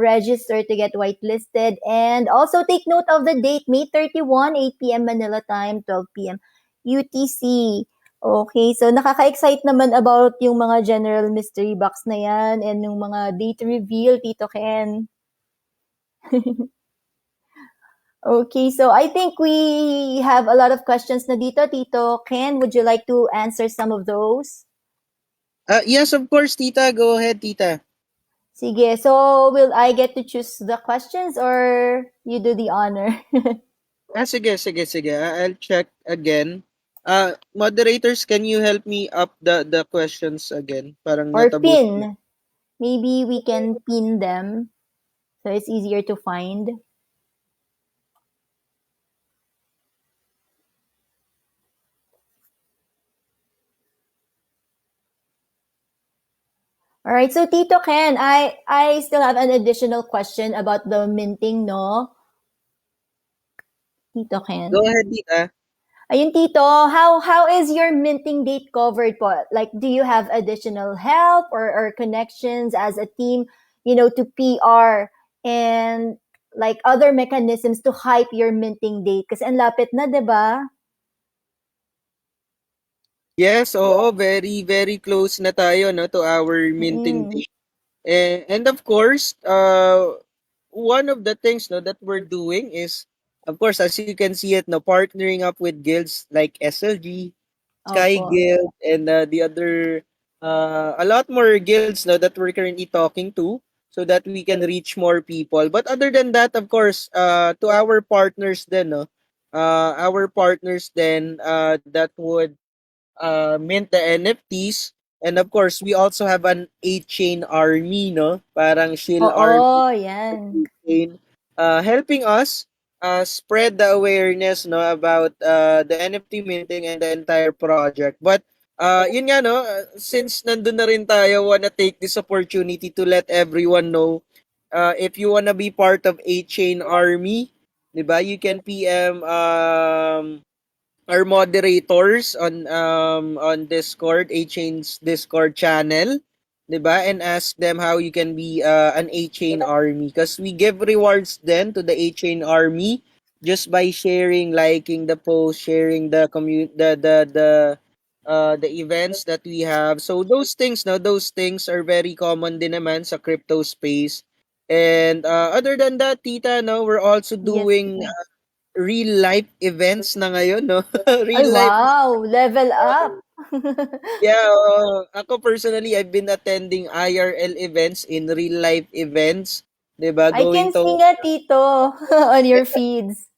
register to get whitelisted. And also take note of the date, May 31, 8 p.m. Manila time, 12 p.m. UTC. Okay, so nakaka-excite naman about yung mga general mystery box na yan and yung mga date reveal, Tito Ken. Okay, so I think we have a lot of questions na dito. Tito Ken, would you like to answer some of those? Yes, of course, tita. Go ahead, tita. Sige, so will I get to choose the questions or you do the honor? Sige. I'll check again. Moderators, can you help me up the questions again? Parang Or natabut. pin. Maybe we can pin them so it's easier to find. All right, so Tito Ken, I still have an additional question about the minting, no? Tito Ken. Go ahead, tita. Ayun, Tito, how is your minting date covered po? Like, do you have additional help or connections as a team, to PR? And like other mechanisms to hype your minting date? Kasi ang lapit na, di ba? Yes, oo, very, very close na tayo, no, to our minting Mm. date. And of course, one of the things, no, that we're doing is, of course, as you can see it, no, partnering up with guilds like SLG, Sky Opo. Guild, and the other, a lot more guilds, no, that we're currently talking to, so that we can reach more people. But other than that, of course, to our partners then, no, our partners then that would mint the NFTs. And of course, we also have an 8-chain army, no? Parang shield army Oo, yan. chain, helping us spread the awareness, no, about the NFT minting and the entire project. But yun nga, no, since nandun na rin tayo, wanna take this opportunity to let everyone know, if you wanna be part of 8-chain army, di ba, you can PM our moderators on Discord, A-Chain's Discord channel, 'di ba? And ask them how you can be an A-Chain army, because we give rewards then to the A-Chain army just by sharing, liking the post, sharing the events that we have. So those things, no, those things are very common din naman sa crypto space. And other than that, tita, no, we're also Yes, doing tita. real life events na ngayon, no? Ay, Real life. wow! Level up! Yeah, ako personally, I've been attending IRL events in real life events. 'Di ba? I Going can to see nga, Tito, on your feeds.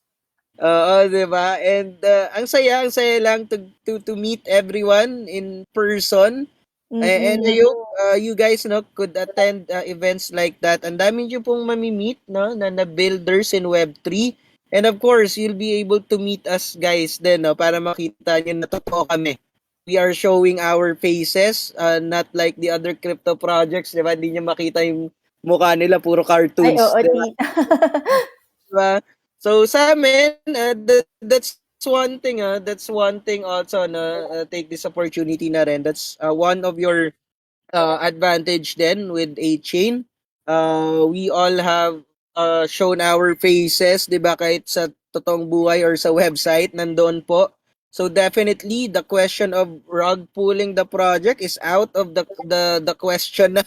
Oo, 'di ba? And ang saya lang to meet everyone in person. And I Mm-mm. hope you guys, no, could attend events like that. Ang dami niyo pong mami-meet, no, na builders in Web3. And of course, you'll be able to meet us guys din, no, para makita niyo na totoo kami. We are showing our faces, not like the other crypto projects, 'di ba? Hindi niyo makita yung mukha nila, puro Ay, cartoons, oo, 'di ba? Tita. Diba? So sa amin, that's one thing, that's one thing also na take this opportunity na rin. That's one of your advantage then with a chain. We all have shown our faces, 'di ba, kahit sa totoong buhay or sa website nandoon po. So definitely the question of rug pulling the project is out of the question.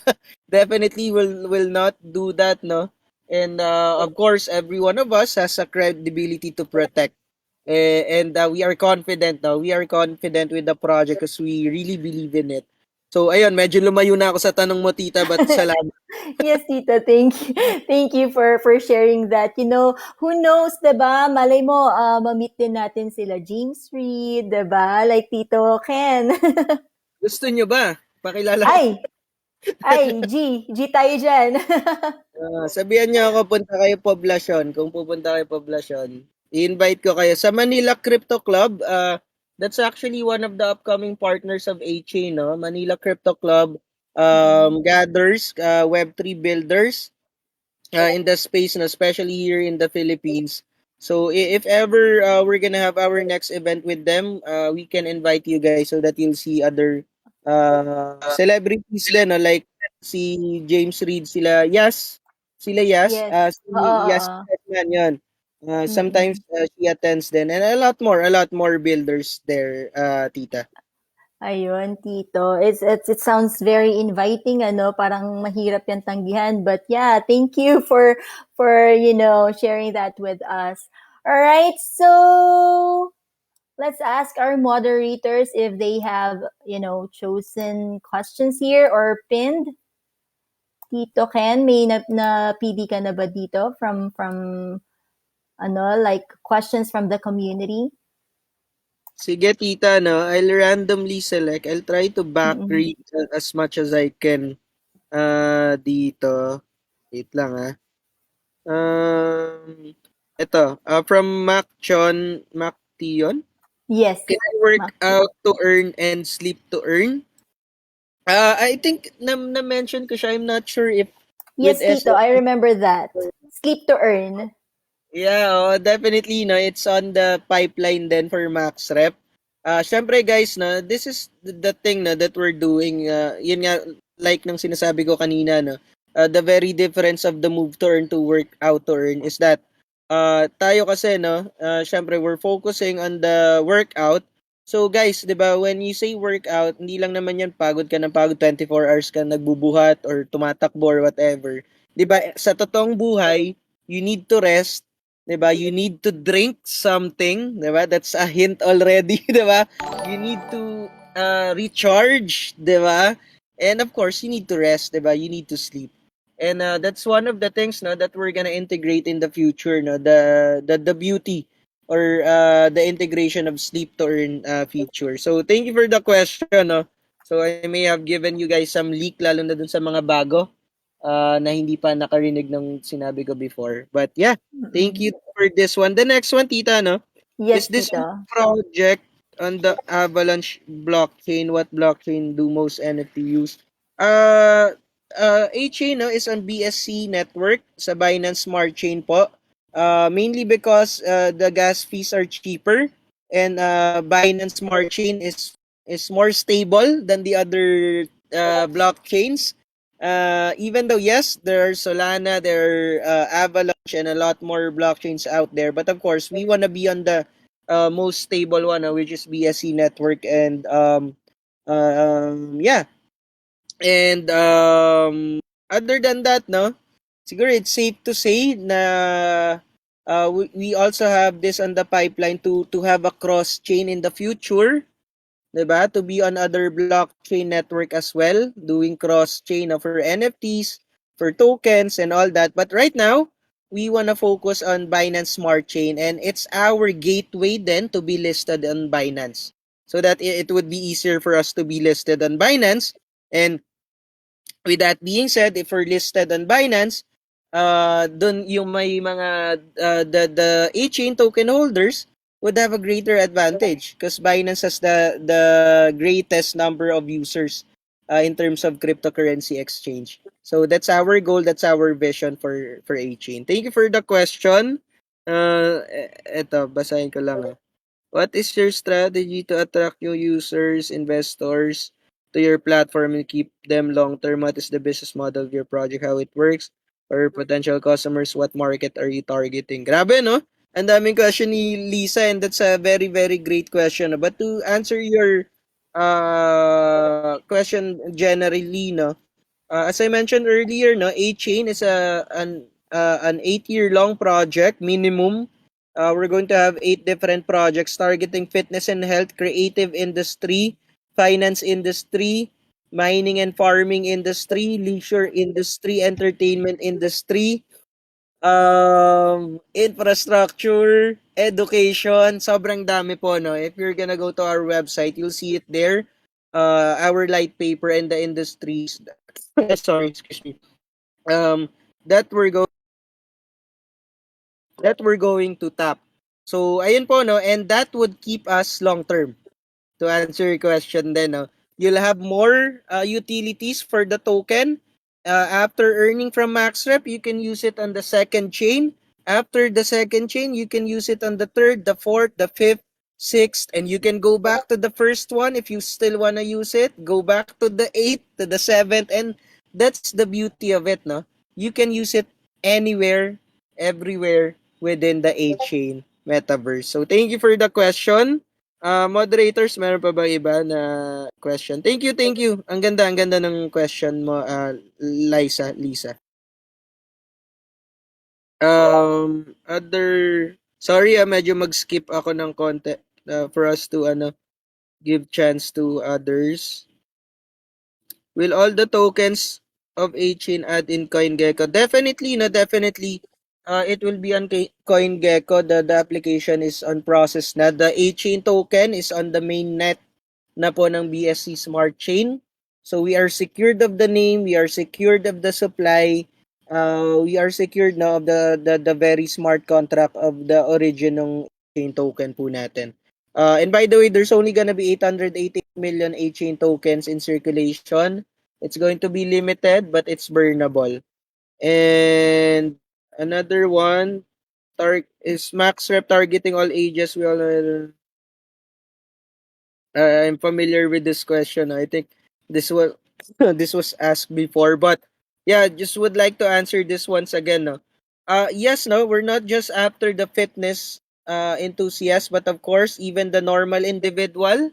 Definitely will not do that, no. And of course, every one of us has a credibility to protect. And we are confident now. We are confident with the project because we really believe in it. So ayun, medyo lumayo na ako sa tanong mo, tita, but salamat. Yes, Tita, thank you. Thank you for sharing that. You know, who knows, 'di ba? Malay mo, ma-meet din natin sila James Reid, 'di ba? Like Tito Ken. Gusto nyo ba? Pakilala ko. Ay, G tayo diyan. Sabihan niyo ako, punta kayo poblasyon. Kung pupunta kayo poblasyon, i-invite ko kayo sa Manila Crypto Club. That's actually one of the upcoming partners of 8CHAIN, no? Manila Crypto Club gathers Web3 builders in the space, and especially here in the Philippines. So if ever we're gonna have our next event with them, we can invite you guys so that you'll see other celebrities then, like si James Reid, sila Yas, Yes. Oo, si Yas oo. Batman yun. Sometimes Mm. she attends then, and a lot more builders there, tita. Ayun, Tito. It sounds very inviting, ano, parang mahirap yung tanggihan. But yeah, thank you for, sharing that with us. All right, so let's ask our moderators if they have, chosen questions here or pinned. Tito Ken, may napili ka na ba dito from like questions from the community? Sige, tita, no? I'll randomly select. I'll try to back Mm-mm. read as much as I can dito. Wait lang, ah. Ito, from Mac Tion. Yes, Can I work Maki. out to earn and sleep to earn? I think na-mention ko siya. I'm not sure if with Yes, Tito, I SLP. remember that. Sleep to earn. Yeah, definitely, no, it's on the pipeline then for Max Rep. Syempre guys, no, this is the thing na that we're doing. Yun nga, like nung sinasabi ko kanina, no. the very difference of the move to earn to work out to earn is that tayo kasi no, syempre we're focusing on the workout. So guys, 'di ba, when you say workout, hindi lang naman 'yan pagod ka ng pagod 24 hours ka nagbubuhat or tumatakbo or whatever. 'Di ba? Sa totoong buhay, you need to rest, 'di ba? You need to drink something, 'di ba? That's a hint already, 'di ba? You need to recharge, 'di ba? And of course, you need to rest, 'di ba? You need to sleep. And that's one of the things no that we're gonna integrate in the future, no, the beauty or the integration of sleep to earn feature. So thank you for the question, no. So I may have given you guys some leak lalo na dun sa mga bago na hindi pa nakarinig ng sinabi ko before. But yeah, thank you for this one. The next one, tita, no, is Yes, this new Tito. project on the Avalanche blockchain. What blockchain do most NFT use? Uh, 8CHAIN no, is on BSC network sa Binance Smart Chain po. Mainly because the gas fees are cheaper and Binance Smart Chain is more stable than the other blockchains. Even though yes, there are Solana, there are Avalanche, and a lot more blockchains out there, but of course we wanna be on the most stable one, which is BSC network, and yeah, and other than that, no, siguro it's safe to say na we also have this on the pipeline to have a cross chain in the future, 'di ba? To be on other blockchain network as well, doing cross chain for NFTs, for tokens and all that. But right now, we want to focus on Binance Smart Chain, and it's our gateway then to be listed on Binance. So that it would be easier for us to be listed on Binance. And with that being said, if we're listed on Binance, dun yung may mga the A-chain token holders would have a greater advantage because Binance has the greatest number of users in terms of cryptocurrency exchange. So that's our goal, that's our vision for A-chain. Thank you for the question. Eto, basahin ko lang. What is your strategy to attract new users, investors to your platform and keep them long term? What is the business model of your project? How it works? For potential customers, what market are you targeting? Grabe, no? Ang daming question ni Lisa, and that's a very, very great question. But to answer your question generally, no, as I mentioned earlier, no, A-Chain is an 8-year long project minimum. We're going to have 8 different projects targeting fitness and health, creative industry, finance industry, mining and farming industry, leisure industry, entertainment industry, infrastructure, education. Sobrang dami po, no? If you're gonna go to our website, you'll see it there. Our light paper and the industries. Sorry, excuse me. Um, that we're going to tap. So ayun po, no, and that would keep us long term. To answer your question then, no, you'll have more utilities for the token. After earning from Max Rep, you can use it on the second chain. After the second chain, you can use it on the third, the fourth, the fifth, sixth, and you can go back to the first one if you still want to use it. Go back to the eighth, to the seventh, and that's the beauty of it, no? You can use it anywhere, everywhere within the 8-chain metaverse. So thank you for the question. Moderators, meron pa bang iba na question? Thank you, thank you. Ang ganda ng question mo, Lisa. Sorry, medyo mag-skip ako ng konti for us to, give chance to others. Will all the tokens of A-Chain add in CoinGecko? Definitely, no, definitely. It will be on CoinGecko. The application is on process na. The A-Chain token is on the main net na po ng BSC Smart Chain. So we are secured of the name, we are secured of the supply, we are secured now of the very smart contract of the origin ng chain token po natin. And by the way, there's only gonna be 880 million A-chain tokens in circulation. It's going to be limited, but it's burnable. And another one is Max Rep targeting all ages. We all know. I'm familiar with this question. I think this was this was asked before, but Yeah, just would like to answer this once again, no. Yes, no, we're not just after the fitness enthusiast, but of course, even the normal individual,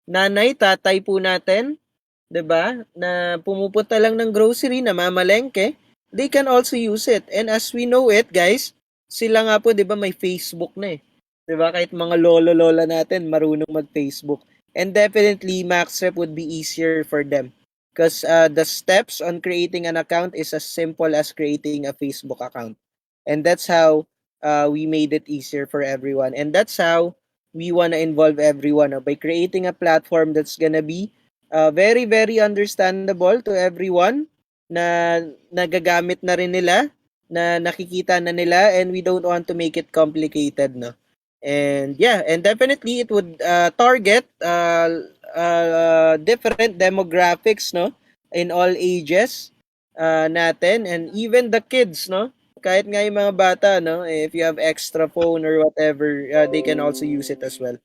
nanay, tatay po natin, 'di ba? Na pumupunta lang ng grocery, namamalengke, they can also use it. And as we know it, guys, sila nga po 'di ba may Facebook na eh. 'Di ba? Kahit mga lolo-lola natin marunong mag-Facebook. And definitely MaxRep would be easier for them. Because the steps on creating an account is as simple as creating a Facebook account. And that's how we made it easier for everyone. And that's how we want to involve everyone by creating a platform that's gonna be very, very understandable to everyone na nagagamit na rin nila, na nakikita na nila, and we don't want to make it complicated, no? And yeah, and definitely it would target different demographics, no? In all ages natin, and even the kids, no? Kahit nga yung mga bata, no? If you have extra phone or whatever, they can also use it as well.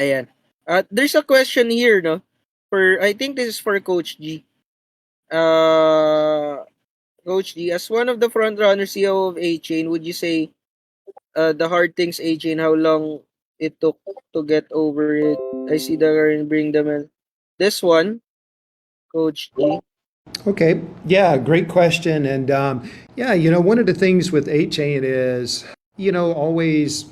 Ayan. There's a question here, no? I think this is for Coach G. Uh, Coach G, as one of the front runners CEO of 8CHAIN, would you say the hard things 8CHAIN, how long it took to get over it? I see the current bring them in. This one, Coach G. Okay, yeah, great question. And yeah, one of the things with 8Chain is, always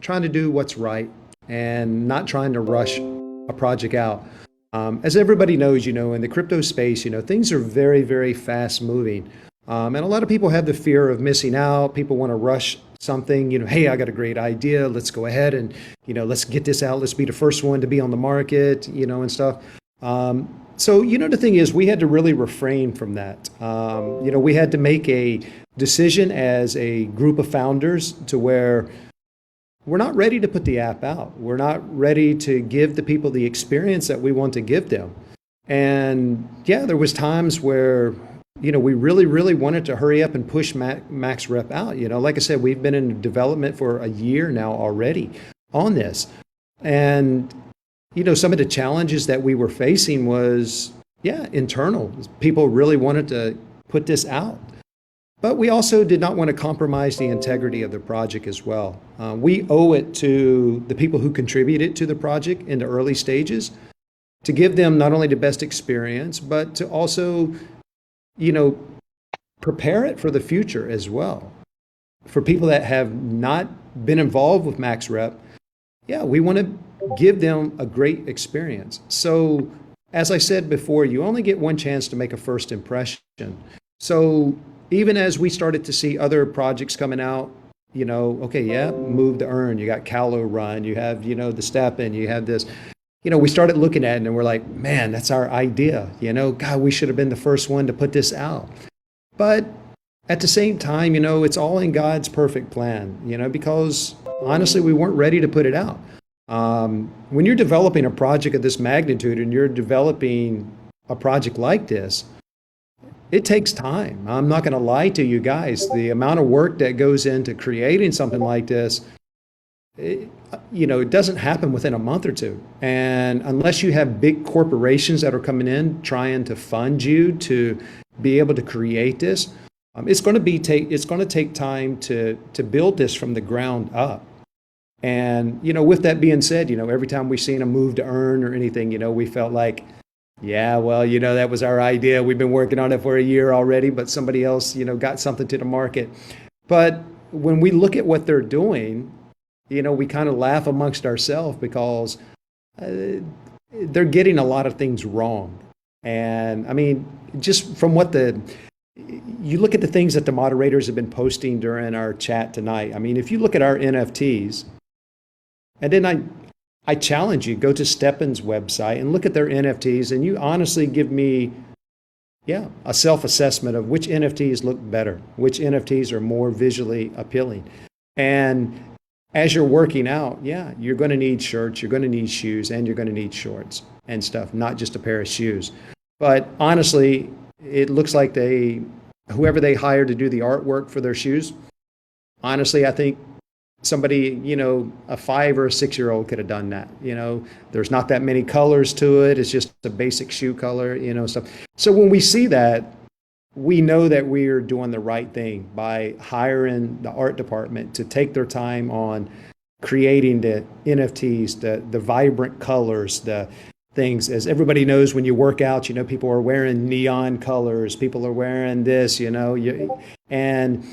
trying to do what's right and not trying to rush a project out. As everybody knows, in the crypto space, things are very, very fast moving. And a lot of people have the fear of missing out. People want to rush something, hey, I got a great idea. Let's go ahead and, let's get this out. Let's be the first one to be on the market, and stuff. So, the thing is, we had to really refrain from that. We had to make a decision as a group of founders to where we're not ready to put the app out. We're not ready to give the people the experience that we want to give them. And yeah, there was times where, we really, really wanted to hurry up and push Max Rep out. Like I said, we've been in development for a year now already on this. And some of the challenges that we were facing was, internal. People really wanted to put this out. But we also did not want to compromise the integrity of the project as well. We owe it to the people who contributed to the project in the early stages to give them not only the best experience, but to also, prepare it for the future as well. For people that have not been involved with Max Rep, we want to give them a great experience. So, as I said before, you only get one chance to make a first impression. So, even as we started to see other projects coming out, Move to Earn, you got Callow Run, you have, the Step In, you have this, we started looking at it and we're like, man, that's our idea. God, we should have been the first one to put this out. But at the same time, it's all in God's perfect plan, because honestly, we weren't ready to put it out. When you're developing a project of this magnitude and you're developing a project like this, it takes time. I'm not going to lie to you guys. The amount of work that goes into creating something like this, it doesn't happen within a month or two. And unless you have big corporations that are coming in trying to fund you to be able to create this, it's going to take time to build this from the ground up. And, with that being said, every time we've seen a Move to Earn or anything, we felt like, that was our idea. We've been working on it for a year already, but somebody else, got something to the market. But when we look at what they're doing, we kind of laugh amongst ourselves because they're getting a lot of things wrong. And I mean, just from you look at the things that the moderators have been posting during our chat tonight. I mean, if you look at our NFTs, and then I challenge you, go to Steppen's website and look at their NFTs, and you honestly give me, a self-assessment of which NFTs look better, which NFTs are more visually appealing. And as you're working out, you're going to need shirts, you're going to need shoes, and you're going to need shorts and stuff, not just a pair of shoes. But honestly, it looks like whoever they hired to do the artwork for their shoes, honestly, I think somebody, a 5 or a 6-year-old could have done that. There's not that many colors to it. It's just a basic shoe color, stuff. So when we see that, we know that we are doing the right thing by hiring the art department to take their time on creating the NFTs, the vibrant colors, the things. As everybody knows, when you work out, people are wearing neon colors, people are wearing this, and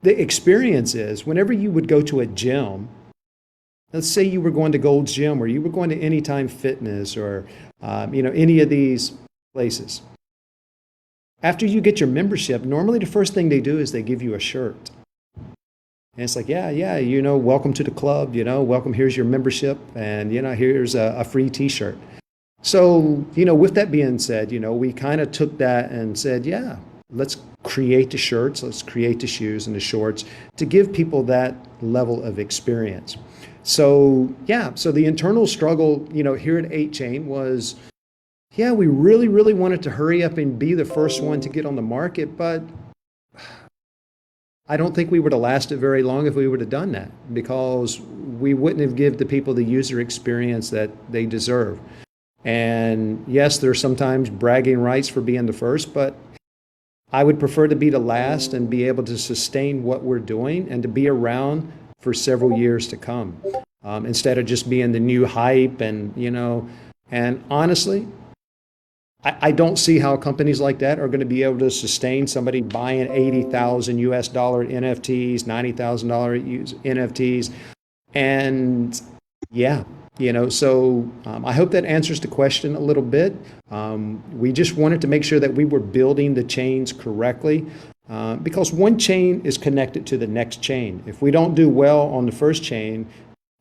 the experience is whenever you would go to a gym, let's say you were going to Gold's Gym or you were going to Anytime Fitness or, any of these places. After you get your membership, normally the first thing they do is they give you a shirt. And it's like, yeah, welcome to the club, welcome, here's your membership, and, here's a free t-shirt. So, with that being said, we kind of took that and said, yeah, let's create the shirts, let's create the shoes and the shorts to give people that level of experience. So, so the internal struggle, here at 8CHAIN was, we really, really wanted to hurry up and be the first one to get on the market, but I don't think we would have lasted very long if we would have done that, because we wouldn't have given the people the user experience that they deserve. And yes, there's sometimes bragging rights for being the first, but I would prefer to be the last and be able to sustain what we're doing and to be around for several years to come, instead of just being the new hype. And honestly, I don't see how companies like that are going to be able to sustain somebody buying $80,000 US NFTs, $90,000 NFTs. And so I hope that answers the question a little bit. We just wanted to make sure that we were building the chains correctly, because one chain is connected to the next chain. If we don't do well on the first chain,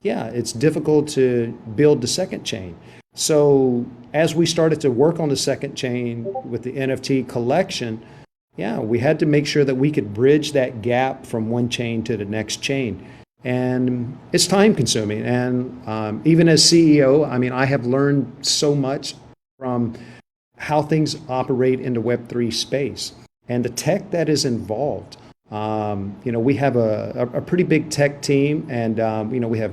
it's difficult to build the second chain. So as we started to work on the second chain with the NFT collection, we had to make sure that we could bridge that gap from one chain to the next chain. And it's time consuming. And even as CEO, I have learned so much from how things operate in the Web3 space and the tech that is involved. We have a pretty big tech team, and we have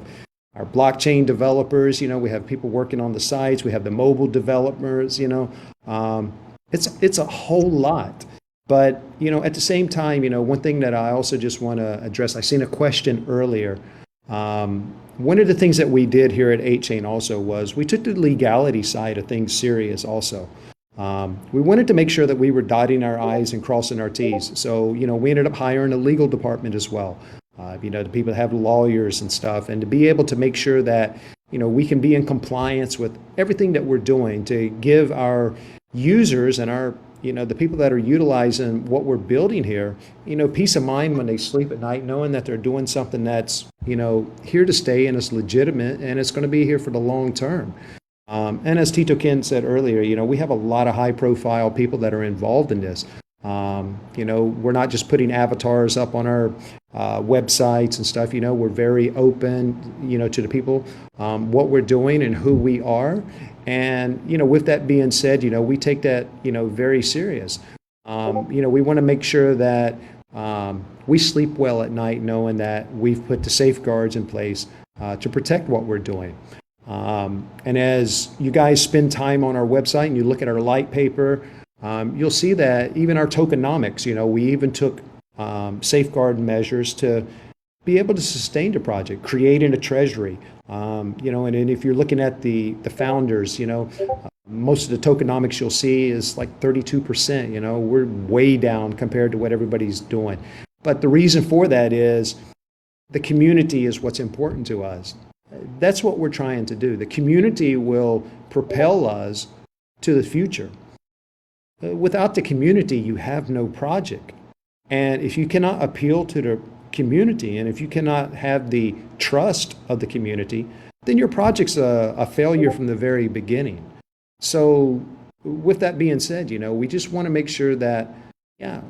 our blockchain developers, we have people working on the sites, we have the mobile developers, it's a whole lot. But, at the same time, one thing that I also just want to address, I seen a question earlier. One of the things that we did here at 8CHAIN also was we took the legality side of things serious also. We wanted to make sure that we were dotting our I's and crossing our T's. So, we ended up hiring a legal department as well. The people that have lawyers and stuff, and to be able to make sure that, we can be in compliance with everything that we're doing to give our users and our, the people that are utilizing what we're building here, peace of mind when they sleep at night, knowing that they're doing something that's, here to stay and it's legitimate and it's going to be here for the long term. And as Tito Ken said earlier, we have a lot of high profile people that are involved in this. We're not just putting avatars up on our websites and stuff. We're very open, to the people, what we're doing and who we are. And, with that being said, we take that, very serious. We want to make sure that we sleep well at night knowing that we've put the safeguards in place to protect what we're doing. And as you guys spend time on our website and you look at our light paper, you'll see that even our tokenomics, we even took safeguard measures to be able to sustain the project, creating a treasury. And then if you're looking at the founders, most of the tokenomics you'll see is like 32%. We're way down compared to what everybody's doing. But the reason for that is the community is what's important to us. That's what we're trying to do. The community will propel us to the future. Without the community, you have no project. And if you cannot appeal to the community, and if you cannot have the trust of the community, then your project's a failure from the very beginning. So with that being said, we just want to make sure that,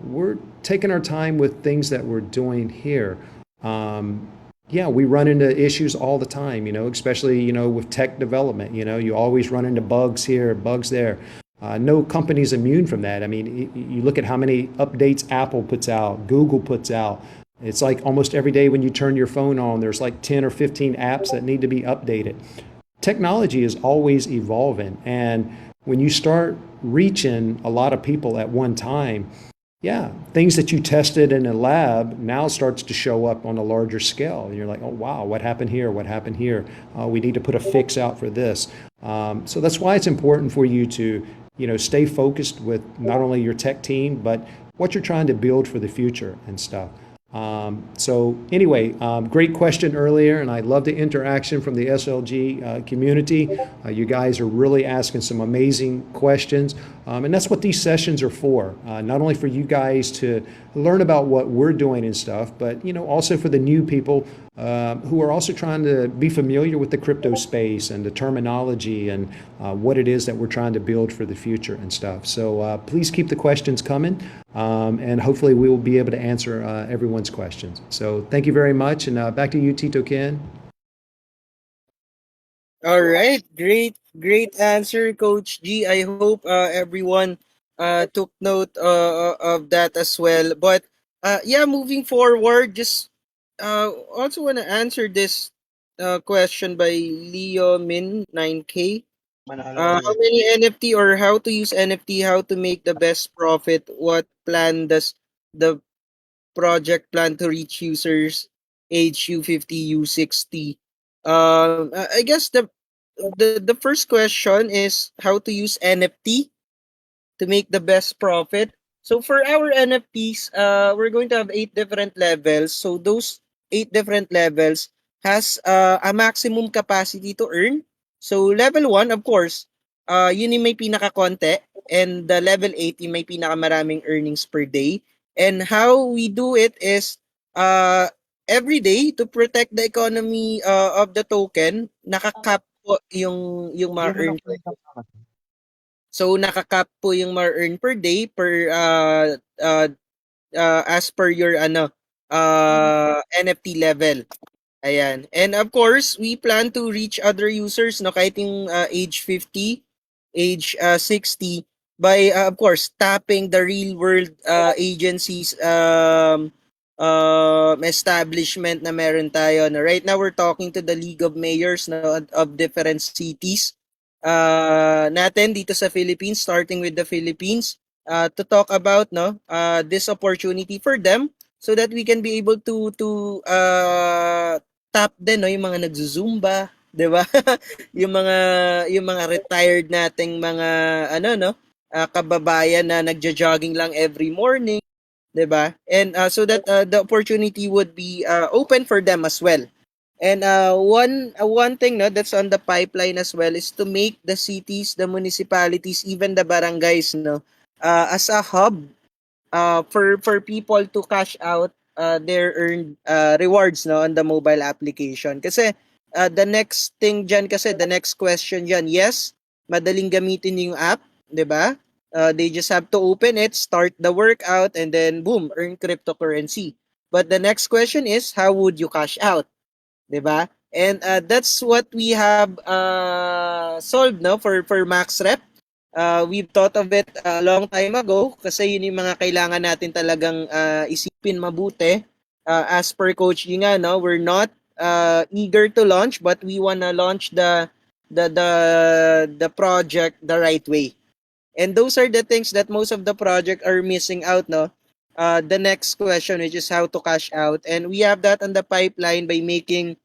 we're taking our time with things that we're doing here. We run into issues all the time, especially, with tech development. You always run into bugs here, bugs there. No company's immune from that. You look at how many updates Apple puts out, Google puts out. It's like almost every day when you turn your phone on, there's like 10 or 15 apps that need to be updated. Technology is always evolving, and when you start reaching a lot of people at one time, yeah, things that you tested in a lab now starts to show up on a larger scale. And you're like, oh, wow, what happened here? What happened here? We need to put a fix out for this. So that's why it's important for you to, stay focused with not only your tech team, but what you're trying to build for the future and stuff. So anyway, great question earlier, and I love the interaction from the SLG community. You guys are really asking some amazing questions, and that's what these sessions are for. Not only for you guys to learn about what we're doing and stuff, but also for the new people who are also trying to be familiar with the crypto space and the terminology and what it is that we're trying to build for the future and stuff. So please keep the questions coming, and hopefully we will be able to answer everyone's questions. So thank you very much, and back to you, Tito Ken. All right, great answer, Coach G. I hope everyone took note of that as well. But yeah, moving forward, just also want to answer this question by Leo Min 9K. How many NFT or how to use NFT? How to make the best profit? What plan does the project plan to reach users age U50, U60? I guess the first question is how to use NFT to make the best profit. So for our NFTs, we're going to have 8 different levels. So those 8 different levels has a maximum capacity to earn. So level 1, of course, yun yung may pinaka-konti. And the level 8, yung may pinaka-maraming earnings per day. And how we do it is every day to protect the economy of the token, nakakap po yung ma-earn. So nakakap po yung ma-earn per day per as per your NFT level. Ayan. And of course, we plan to reach other users no kahit yung age 50, age 60 by of course tapping the real world agencies establishment na meron tayo. No? Right now we're talking to the League of Mayors no, of different cities natin dito sa Philippines, starting with the Philippines, to talk about this opportunity for them so that we can be able to tap din no yung mga nagzuzumba, 'di ba? yung mga retired nating mga kababayan na nagjo-jogging lang every morning, 'di ba? And so that the opportunity would be open for them as well. And one thing no that's on the pipeline as well is to make the cities, the municipalities, even the barangays no as a hub for people to cash out their earned rewards no on the mobile application. Kasi the next thing diyan kasi the next question diyan, yes, madaling gamitin yung app, 'di ba? They just have to open it, start the workout, and then boom, earn cryptocurrency. But the next question is, how would you cash out? 'Di ba? And that's what we have solved no for Max Rep. We've thought of it a long time ago kasi yun yung mga kailangan natin talagang isipin mabuti. As per Coach Yi nga, no, we're not eager to launch but we wanna launch the project the right way. And those are the things that most of the project are missing out, no? The next question which is how to cash out. And we have that on the pipeline by making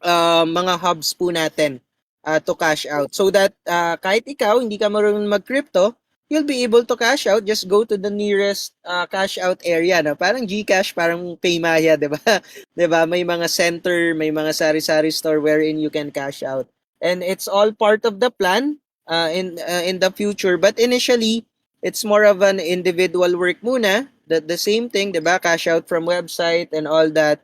mga hubs po natin to cash out. So that kahit ikaw hindi ka marunong mag-crypto, you'll be able to cash out. Just go to the nearest cash out area. No? Parang GCash, parang Paymaya, di ba? Di ba? May mga center, may mga sari-sari store wherein you can cash out. And it's all part of the plan in the future. But initially, it's more of an individual work muna. The same thing, di ba? Cash out from website and all that.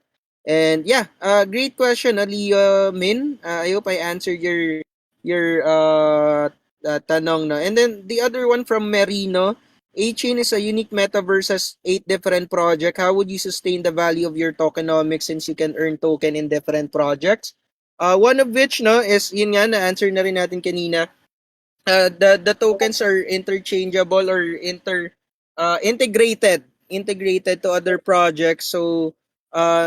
And yeah, great question, Leo Min. I hope I answered your tanong. No? And then the other one from Merino. 8CHAIN is a unique metaverse has 8 different projects. How would you sustain the value of your tokenomics since you can earn token in different projects? One of which no is yun nga na answer na rin natin kanina. The tokens are interchangeable or integrated to other projects. So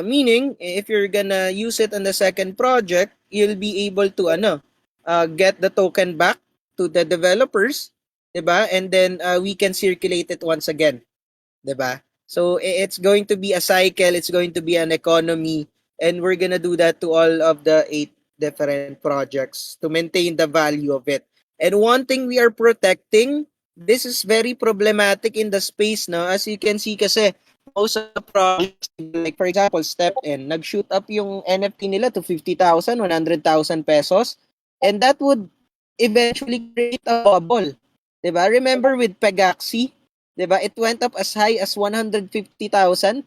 meaning if you're gonna use it on the second project, you'll be able to get the token back to the developers, 'di ba? And then we can circulate it once again, 'di ba? So it's going to be a cycle, it's going to be an economy, and we're gonna do that to all of the 8 different projects to maintain the value of it. And one thing we are protecting, this is very problematic in the space, no? As you can see kasi most of the projects, like for example, Step N, nag-shoot up yung NFT nila to 50,000, 100,000 pesos, and that would eventually create a bubble. 'Di ba? Remember with Pegaxi, 'di ba? It went up as high as 150,000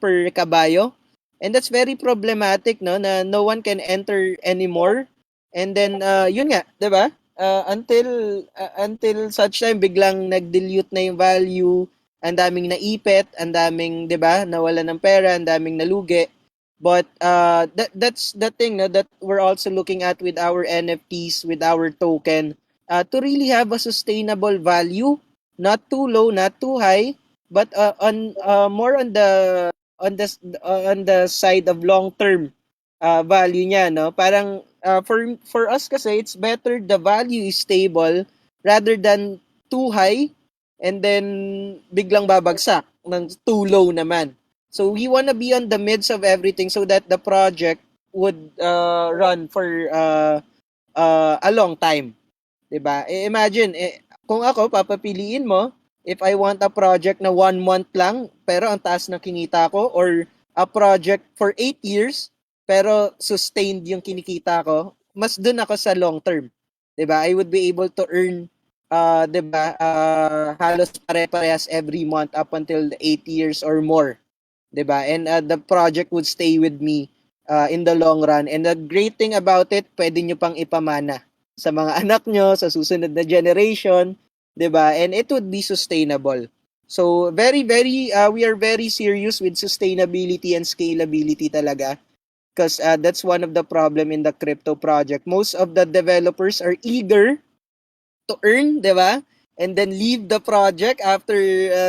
per kabayo. And that's very problematic, no, na no one can enter anymore. And then yun nga, 'di ba? Until such time biglang nag-dilute na yung value, ang daming naipit, ang daming, 'di ba, nawala ng pera, ang daming nalugi. But that's the thing, no, that we're also looking at with our NFTs, with our token, to really have a sustainable value, not too low, not too high, but on more on the on the side of long term value niya, no? Parang for us kasi it's better the value is stable rather than too high and then biglang babagsak ng too low naman. So we want to be on the midst of everything so that the project would run for a long time. 'Di ba? Imagine, kung ako papapiliin mo, if I want a project na 1 month lang pero ang taas ng kinita ko, or a project for 8 years pero sustained yung kinikita ko, mas dun ako sa long term. 'Di ba? I would be able to earn 'di ba? Halos pare-parehas every month up until 8 years or more. 'Di ba? And the project would stay with me in the long run. And the great thing about it, pwede nyo pang ipamana sa mga anak nyo, sa susunod na generation, 'di ba? And it would be sustainable. So very we are very serious with sustainability and scalability talaga, because that's one of the problem in the crypto project. Most of the developers are eager to earn, 'di ba? And then leave the project after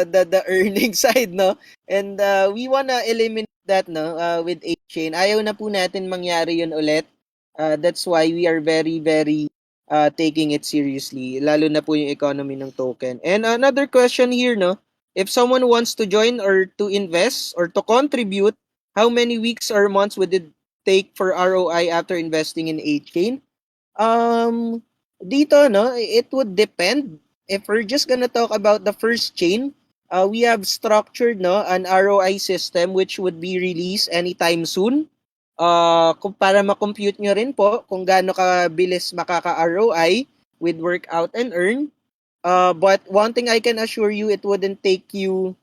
the earning side, no? And we wanna eliminate that, no, with 8CHAIN. Ayaw na po natin mangyari yun ulit. That's why we are very taking it seriously, lalo na po yung economy ng token. And another question here, no? If someone wants to join or to invest or to contribute, how many weeks or months would it take for ROI after investing in 8CHAIN? Dito, no, it would depend. If we're just gonna talk about the first chain, we have structured, no, an ROI system which would be released anytime soon. Kung para ma-compute nyo rin po kung gaano kabilis makaka-ROI with workout and earn. But one thing I can assure you, it wouldn't take you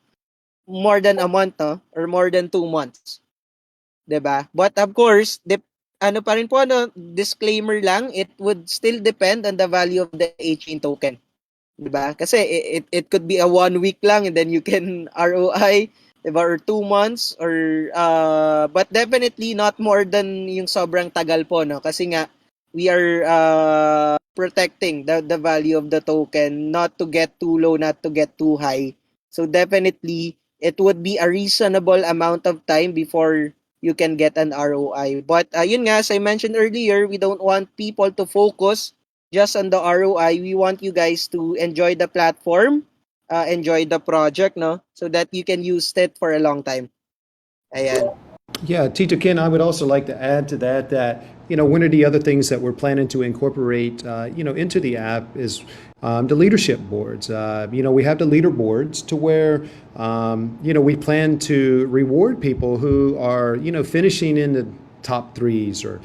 more than a month, no? Or more than 2 months. 'Di ba? But of course, ano pa rin po, ano, disclaimer lang, it would still depend on the value of the 8CHAIN token. 'Di ba? Kasi it could be a 1 week lang and then you can ROI, 'di ba, or 2 months, or but definitely not more than yung sobrang tagal po, no, kasi nga we are protecting the value of the token, not to get too low, not to get too high. So definitely it would be a reasonable amount of time before you can get an ROI. But yun nga, as I mentioned earlier, we don't want people to focus just on the ROI. We want you guys to enjoy the platform, enjoy the project, no? So that you can use it for a long time. Ayan. Yeah, Tito Ken, I would also like to add to that, one of the other things that we're planning to incorporate, into the app is the leadership boards. We have the leaderboards to where, we plan to reward people who are, finishing in the top threes, or,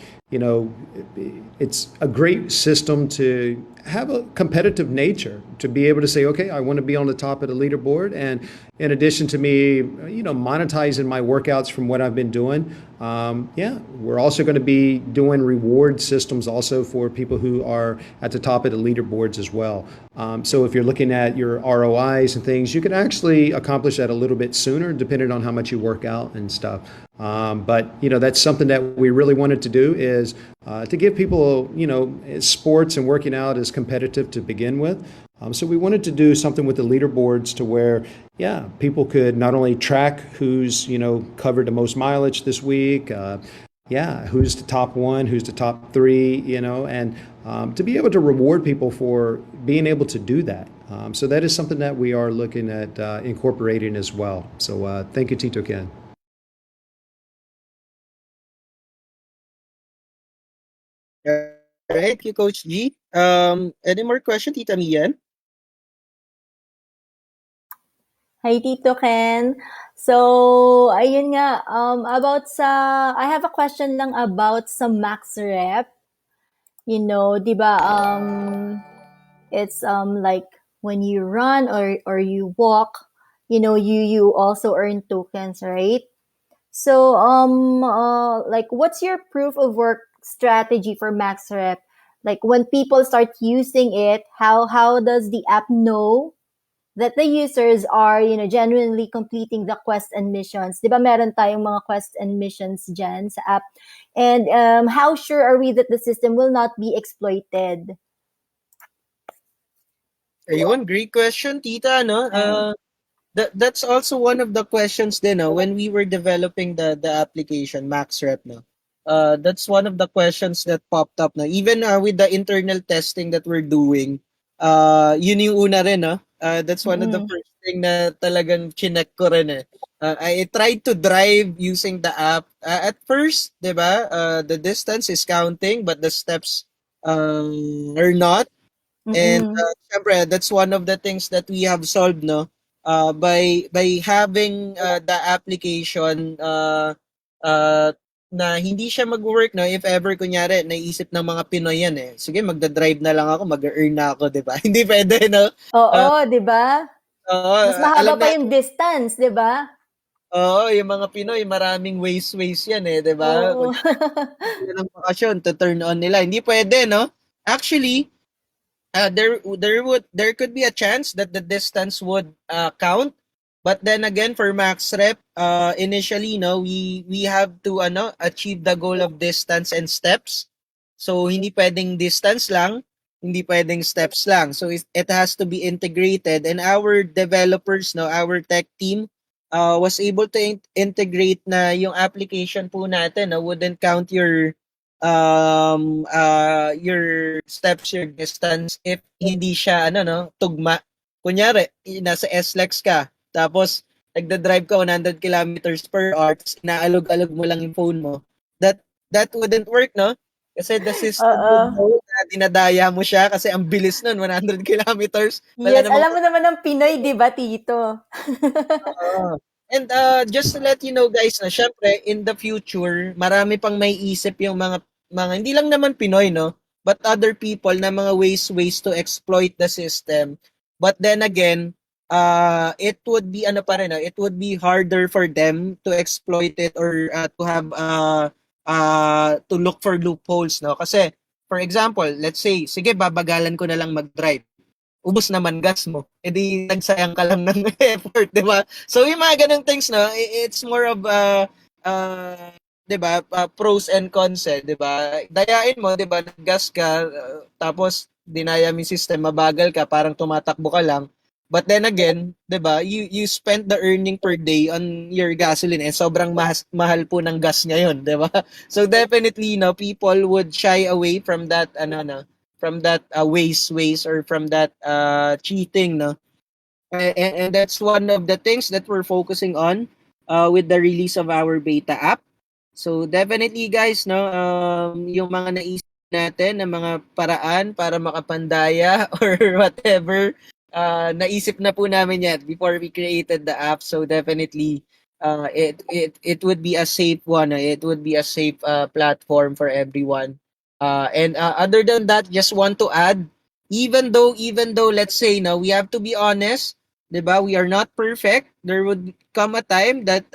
it's a great system to have a competitive nature, to be able to say, okay, I want to be on the top of the leaderboard. And in addition to me, monetizing my workouts from what I've been doing, we're also going to be doing reward systems also for people who are at the top of the leaderboards as well. So if you're looking at your ROIs and things, you can actually accomplish that a little bit sooner, depending on how much you work out and stuff. But that's something that we really wanted to do, is to give people, sports and working out is competitive to begin with. So we wanted to do something with the leaderboards to where, people could not only track who's, covered the most mileage this week, yeah, who's the top one, who's the top three, you know, and to be able to reward people for being able to do that. So that is something that we are looking at incorporating as well. So thank you, Tito Ken. All right, thank you, Coach G. Any more question, Tita Mian? Hi, Tito Ken. So, ayun nga, I have a question lang about sa Max Rep. You know, di ba, it's like when you run or you walk, you know, you also earn tokens, right? So, like, what's your proof of work strategy for Max Rep? Like, when people start using it, how does the app know that the users are, you know, genuinely completing the quest and missions? Di ba meron tayong mga quest and missions dyan sa app? And how sure are we that the system will not be exploited? Ayun, great question, Tita, no? Right. That's also one of the questions din, no, when we were developing the application Max Rep, no. That's one of the questions that popped up, no. Even with the internal testing that we're doing, yun yung una rin, no. That's one of the Mm-mm. first thing na talagang chinek ko rin eh. I tried to drive using the app. At first, 'di ba? The distance is counting but the steps are not. And Mm-mm. syempre, that's one of the things that we have solved, no? By having the application uh, na hindi siya mag-work, no? If ever kunyari naisip ng mga Pinoy yan eh. Sige, magda-drive na lang ako, mag-earn na ako, 'di ba? Hindi pwede, no? Oo, Uh, di ba? Mas mahaba alam pa na yung distance, di ba? oo, yung mga Pinoy maraming ways yan eh, 'di ba? Oo. Kunyari sila ng bakasyon to turn on nila. Hindi pwede, no? Actually, there could be a chance that the distance would count, but then again for max rep initially no we have to achieve the goal of distance and steps, so hindi pwedeng distance lang, hindi pwedeng steps lang, so it has to be integrated, and our developers no our tech team was able to integrate na yung application po natin no wouldn't count your steps, your distance if hindi siya tugma. Kunyari, nasa SLEX ka, tapos nagda-drive ka 100 kilometers per hour, tapos inaalog-alog mo lang yung phone mo. That wouldn't work, no? Kasi the system Oo. would know na dinadaya mo siya kasi ang bilis nun, 100 kilometers. Wala Yes, namang alam mo naman ng Pinoy, di ba, Tito? oo. And just to let you know guys na syempre in the future marami pang may isip yung mga hindi lang naman Pinoy no but other people na mga ways to exploit the system. But then again, it would be ano pa rin it would be harder for them to exploit it or to have to look for loopholes no kasi for example, let's say sige babagalan ko na lang mag-drive, ubos naman gas mo. E di nagsayang ka lang ng effort, di ba? So yung mga ganung things, no, it's more of, di ba, pros and cons, di ba? Dayain mo, di ba, naggas ka, tapos dinaya mo yung system, mabagal ka, parang tumatakbo ka lang. But then again, 'di ba? You spent the earning per day on your gasoline and sobrang mahal po ng gas ngayon, 'di ba? So definitely, people would shy away from that from that waste or from that cheating, no, and that's one of the things that we're focusing on with the release of our beta app. So definitely guys, no, yung mga naisip natin na mga paraan para makapandaya or whatever, naisip na po namin yan before we created the app. So definitely it would be a safe one, it would be a safe platform for everyone. And other than that, just want to add, even though let's say now we have to be honest, 'di ba? We are not perfect. There would come a time that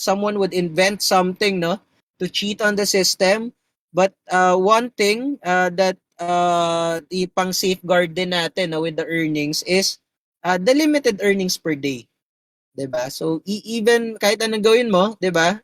someone would invent something, no, to cheat on the system. But one thing that ipang safeguard din natin no, with the earnings is the limited earnings per day. 'Di ba? So even kahit anong gawin mo, 'di ba?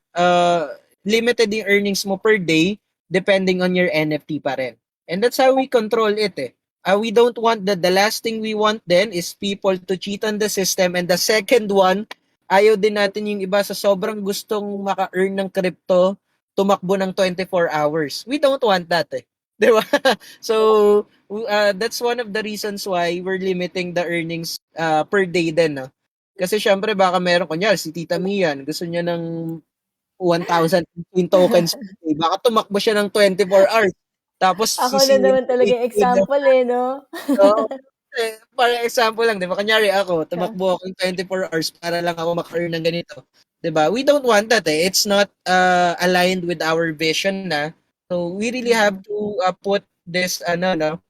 Limited yung earnings mo per day depending on your NFT pa rin. And that's how we control it eh. We don't want the last thing we want then is people to cheat on the system, and the second one, ayaw din natin yung iba sa sobrang gustong maka-earn ng crypto, tumakbo ng 24 hours. We don't want that eh. 'Di ba? So, that's one of the reasons why we're limiting the earnings per day din, no? Kasi syempre baka meron kunyari si Tita Mian, gusto niya ng 1,000 in tokens per day. Baka tumakbo siya ng 24 hours. Tapos Ako na sisihin naman ko talaga example eh, no? Oo. For example lang, 'di ba? Kunyari ako, tumakbo ako ng 24 hours para lang ako maka-earn ng ganito. 'Di ba? We don't want that eh. It's not aligned with our vision na. So we really have to put this no,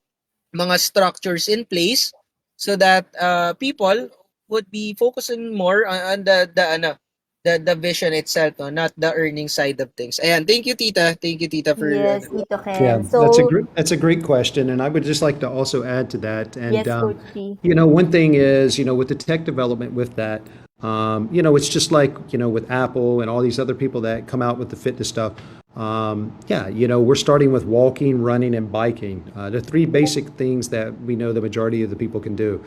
mga structures in place so that people would be focusing more on the vision itself, no? Not the earning side of things. Ayan, thank you Tita. Thank you Tita for Yes, Tito Yeah, Ken. So, that's a great question, and I would just like to also add to that. And yes, Coach G. one thing is, with the tech development with that, it's just like with Apple and all these other people that come out with the fitness stuff. Yeah, we're starting with walking, running, and biking. The three basic things that we know the majority of the people can do.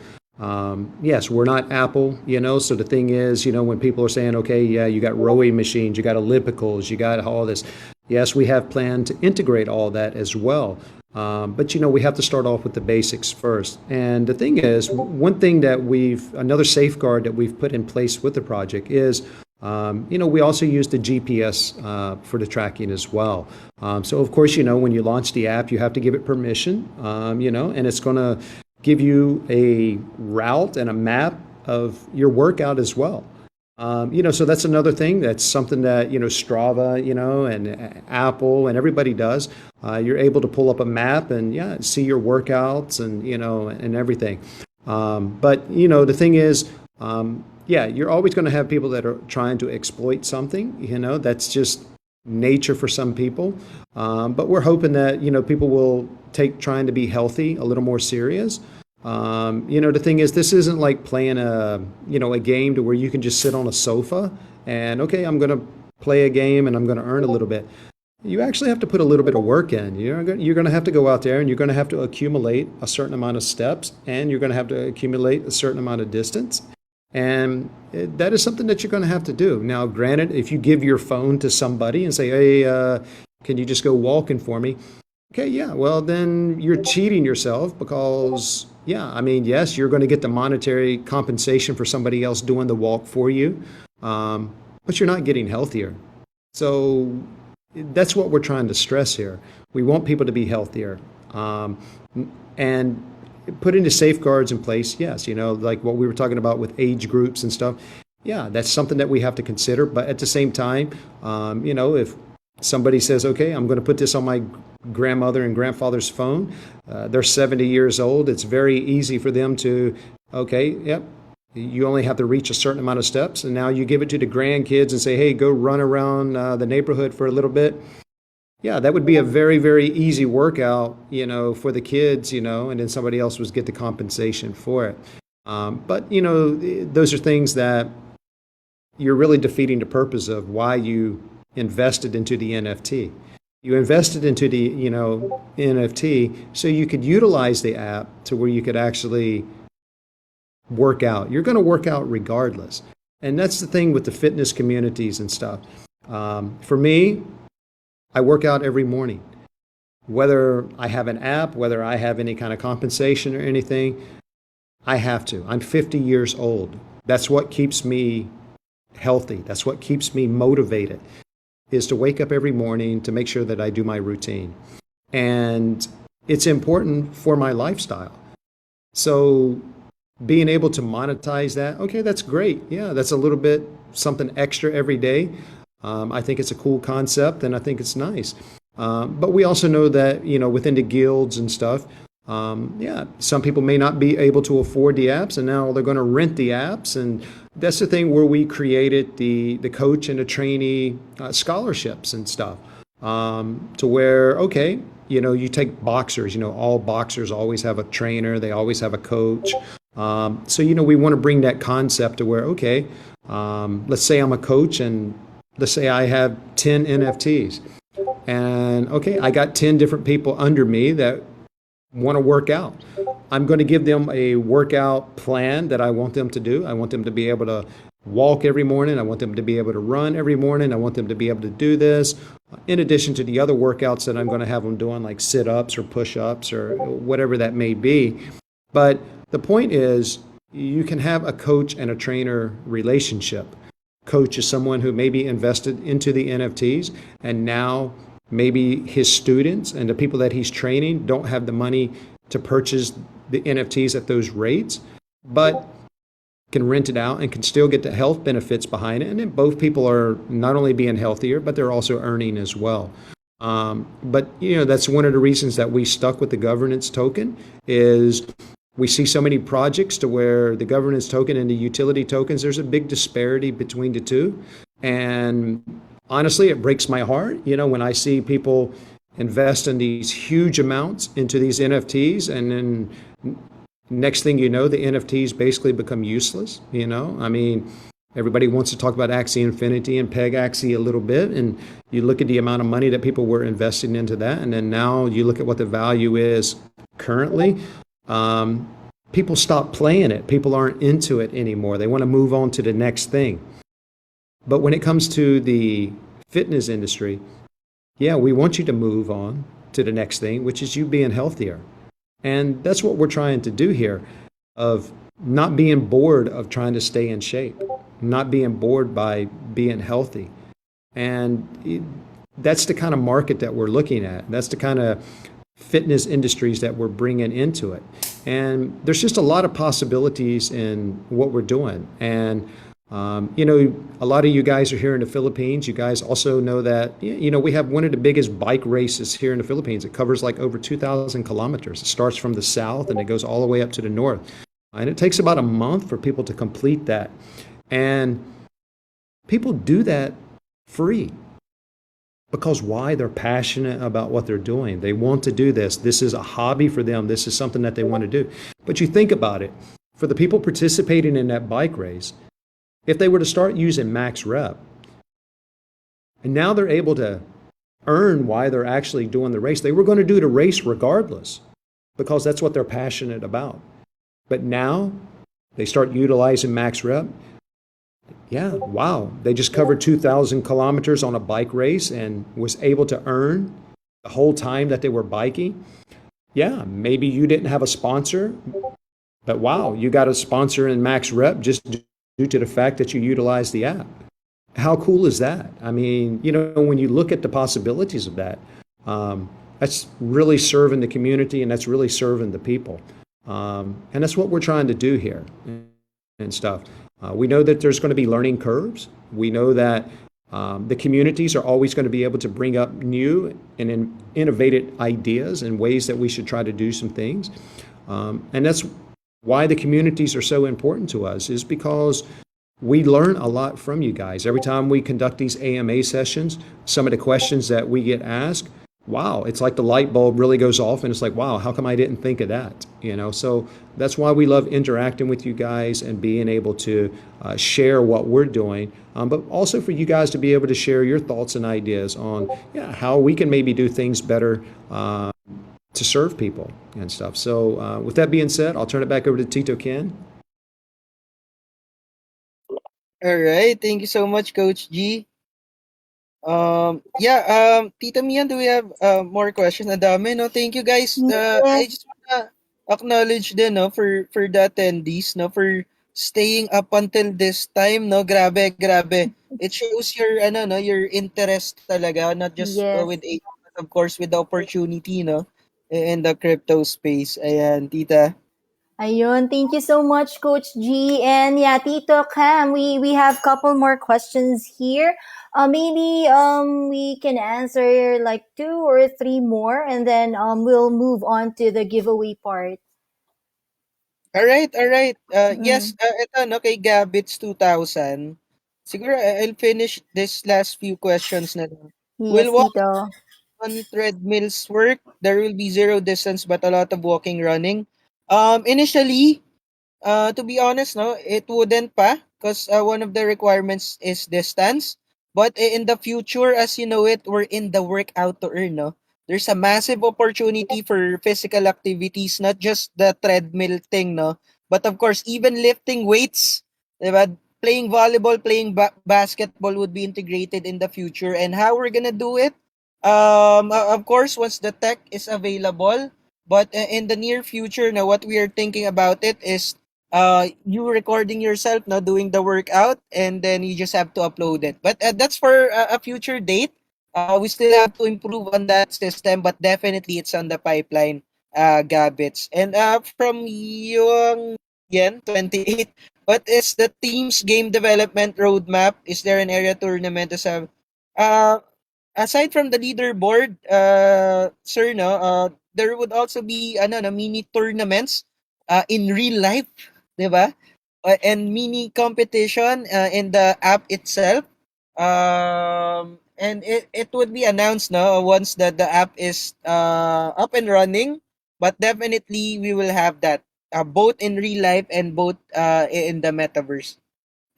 Yes, we're not Apple, so the thing is, when people are saying, okay, yeah, you got rowing machines, you got ellipticals, you got all this. Yes, we have planned to integrate all that as well. But we have to start off with the basics first. And the thing is, one thing that another safeguard that we've put in place with the project is, we also use the GPS for the tracking as well. So of course, when you launch the app, you have to give it permission, and it's going to give you a route and a map of your workout as well. So that's another thing. That's something that, Strava, and Apple and everybody does. You're able to pull up a map and see your workouts and, and everything. But, the thing is, you're always going to have people that are trying to exploit something, that's just nature for some people. But we're hoping that, people will take trying to be healthy a little more serious. The thing is, this isn't like playing a game to where you can just sit on a sofa and, okay, I'm going to play a game and I'm going to earn a little bit. You actually have to put a little bit of work in. You're going to have to go out there and you're going to have to accumulate a certain amount of steps and you're going to have to accumulate a certain amount of distance. And that is something that you're going to have to do. Now, granted, if you give your phone to somebody and say, hey, can you just go walking for me? Okay, yeah, well, then you're cheating yourself because, yes, you're going to get the monetary compensation for somebody else doing the walk for you, but you're not getting healthier. So that's what we're trying to stress here. We want people to be healthier. And putting the safeguards in place, yes, like what we were talking about with age groups and stuff. Yeah, that's something that we have to consider. But at the same time, if somebody says, okay, I'm going to put this on my grandmother and grandfather's phone. They're 70 years old. It's very easy for them to, okay, yep, you only have to reach a certain amount of steps. And now you give it to the grandkids and say, hey, go run around the neighborhood for a little bit. Yeah, that would be a very, very easy workout, for the kids, and then somebody else would get the compensation for it. But, those are things that you're really defeating the purpose of why you invested into the NFT. You invested into the, NFT so you could utilize the app to where you could actually work out. You're going to work out regardless. And that's the thing with the fitness communities and stuff. For me, I work out every morning. Whether I have an app, whether I have any kind of compensation or anything, I have to. I'm 50 years old. That's what keeps me healthy. That's what keeps me motivated, is to wake up every morning to make sure that I do my routine. And it's important for my lifestyle. So being able to monetize that, okay, that's great. Yeah, that's a little bit something extra every day. I think it's a cool concept and I think it's nice. But we also know that, within the guilds and stuff, some people may not be able to afford the apps and now they're going to rent the apps. And that's the thing where we created the coach and the trainee scholarships and stuff, to where, okay, you take boxers, all boxers always have a trainer. They always have a coach. So, we want to bring that concept to where, okay, let's say I'm a coach and let's say I have 10 NFTs and okay, I got 10 different people under me that want to work out. I'm going to give them a workout plan that I want them to do. I want them to be able to walk every morning. I want them to be able to run every morning. I want them to be able to do this. in addition to the other workouts that I'm going to have them doing, like sit-ups or push-ups or whatever that may be. But the point is, you can have a coach and a trainer relationship. Coach is someone who maybe invested into the NFTs, and now maybe his students and the people that he's training don't have the money to purchase the NFTs at those rates, but can rent it out and can still get the health benefits behind it. And then both people are not only being healthier, but they're also earning as well. But that's one of the reasons that we stuck with the governance token is we see so many projects to where the governance token and the utility tokens, there's a big disparity between the two. And honestly, it breaks my heart, when I see people invest in these huge amounts into these NFTs, and then next thing you know, the NFTs basically become useless. I mean, everybody wants to talk about Axie Infinity and Peg Axie a little bit, and you look at the amount of money that people were investing into that, and then now you look at what the value is currently. People stop playing it. People aren't into it anymore. They want to move on to the next thing. But when it comes to the fitness industry, yeah, we want you to move on to the next thing, which is you being healthier. And that's what we're trying to do here, of not being bored of trying to stay in shape, not being bored by being healthy. And that's the kind of market that we're looking at. That's the kind of fitness industries that we're bringing into it. And there's just a lot of possibilities in what we're doing. And a lot of you guys are here in the Philippines. You guys also know that, we have one of the biggest bike races here in the Philippines. It covers like over 2,000 kilometers. It starts from the south and it goes all the way up to the north. And it takes about a month for people to complete that. And people do that free. Because why? They're passionate about what they're doing. They want to do this. This is a hobby for them. This is something that they want to do. But you think about it, for the people participating in that bike race, if they were to start using Max Rep, and now they're able to earn why they're actually doing the race. They were going to do the race regardless because that's what they're passionate about. But now they start utilizing Max Rep. Yeah, wow. They just covered 2,000 kilometers on a bike race and was able to earn the whole time that they were biking. Yeah, maybe you didn't have a sponsor, but wow, you got a sponsor in Max Rep just due to the fact that you utilize the app. How cool is that? I mean, when you look at the possibilities of that, that's really serving the community and that's really serving the people. And that's what we're trying to do here and stuff. We know that there's going to be learning curves. We know that the communities are always going to be able to bring up new and innovative ideas and ways that we should try to do some things. And that's why the communities are so important to us, is because we learn a lot from you guys. Every time we conduct these AMA sessions, some of the questions that we get asked, wow, it's like the light bulb really goes off and it's like, wow, how come I didn't think of that? So that's why we love interacting with you guys and being able to share what we're doing, but also for you guys to be able to share your thoughts and ideas on how we can maybe do things better to serve people and stuff. So with that being said, I'll turn it back over to Tito Ken. All right. Thank you so much, Coach G. Tita Mian, do we have more questions? Ang dami, no? Thank you, guys. I just wanna acknowledge din, no, for the attendees, no, for staying up until this time, no. Grabe, grabe. It shows your your interest talaga, not just with AI, but of course with the opportunity, no, in the crypto space. Ayan, Tita. Ayun, thank you so much, Coach G. And yeah, Tito Cam, we have couple more questions here. Maybe we can answer like 2 or 3 more, and then we'll move on to the giveaway part. All right, all right. Yes, ito, no, kay Gabits 2000. Siguro I'll finish this last few questions na lang. Will Yes, walk Tito. on treadmills work? There will be zero distance but a lot of walking, running. Initially, to be honest, no, it wouldn't pa because one of the requirements is distance. But in the future, as you know it, we're in the workout to earn, no? There's a massive opportunity for physical activities, not just the treadmill thing, no? But of course, even lifting weights, diba? playing volleyball, playing basketball would be integrated in the future. And how we're gonna do it? Of course, once the tech is available, but in the near future, now what we are thinking about it is you recording yourself now doing the workout, and then you just have to upload it. But that's for a future date. We still have to improve on that system, but definitely it's on the pipeline, Gabits. And from Young Yen 28, what is the team's game development roadmap? Is there an area tournament as a aside from the leaderboard, sir, no, there would also be ano, no, mini tournaments in real life, 'di ba? And mini competition in the app itself. And it would be announced no once the app is up and running, but definitely we will have that both in real life and both in the metaverse.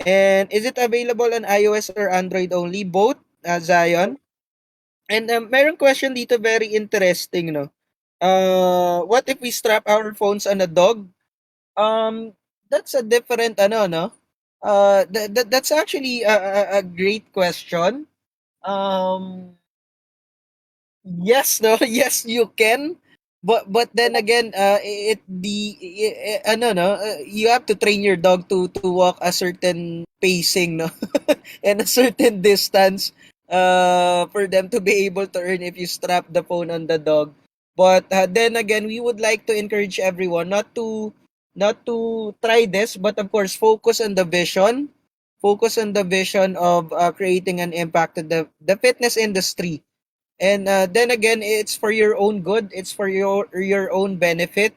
And is it available on iOS or Android only? Both, Zion. And mayroong question dito very interesting, no? What if we strap our phones on a dog? Um, that's a different ano, no? That's actually a great question. Um, Yes, no, yes, you can. But then again, ano no, you have to train your dog to walk a certain pacing, no, and a certain distance, for them to be able to earn if you strap the phone on the dog. But then again, we would like to encourage everyone not to try this, but of course, focus on the vision of creating an impact to the fitness industry. And then again, it's for your own good. It's for your own benefit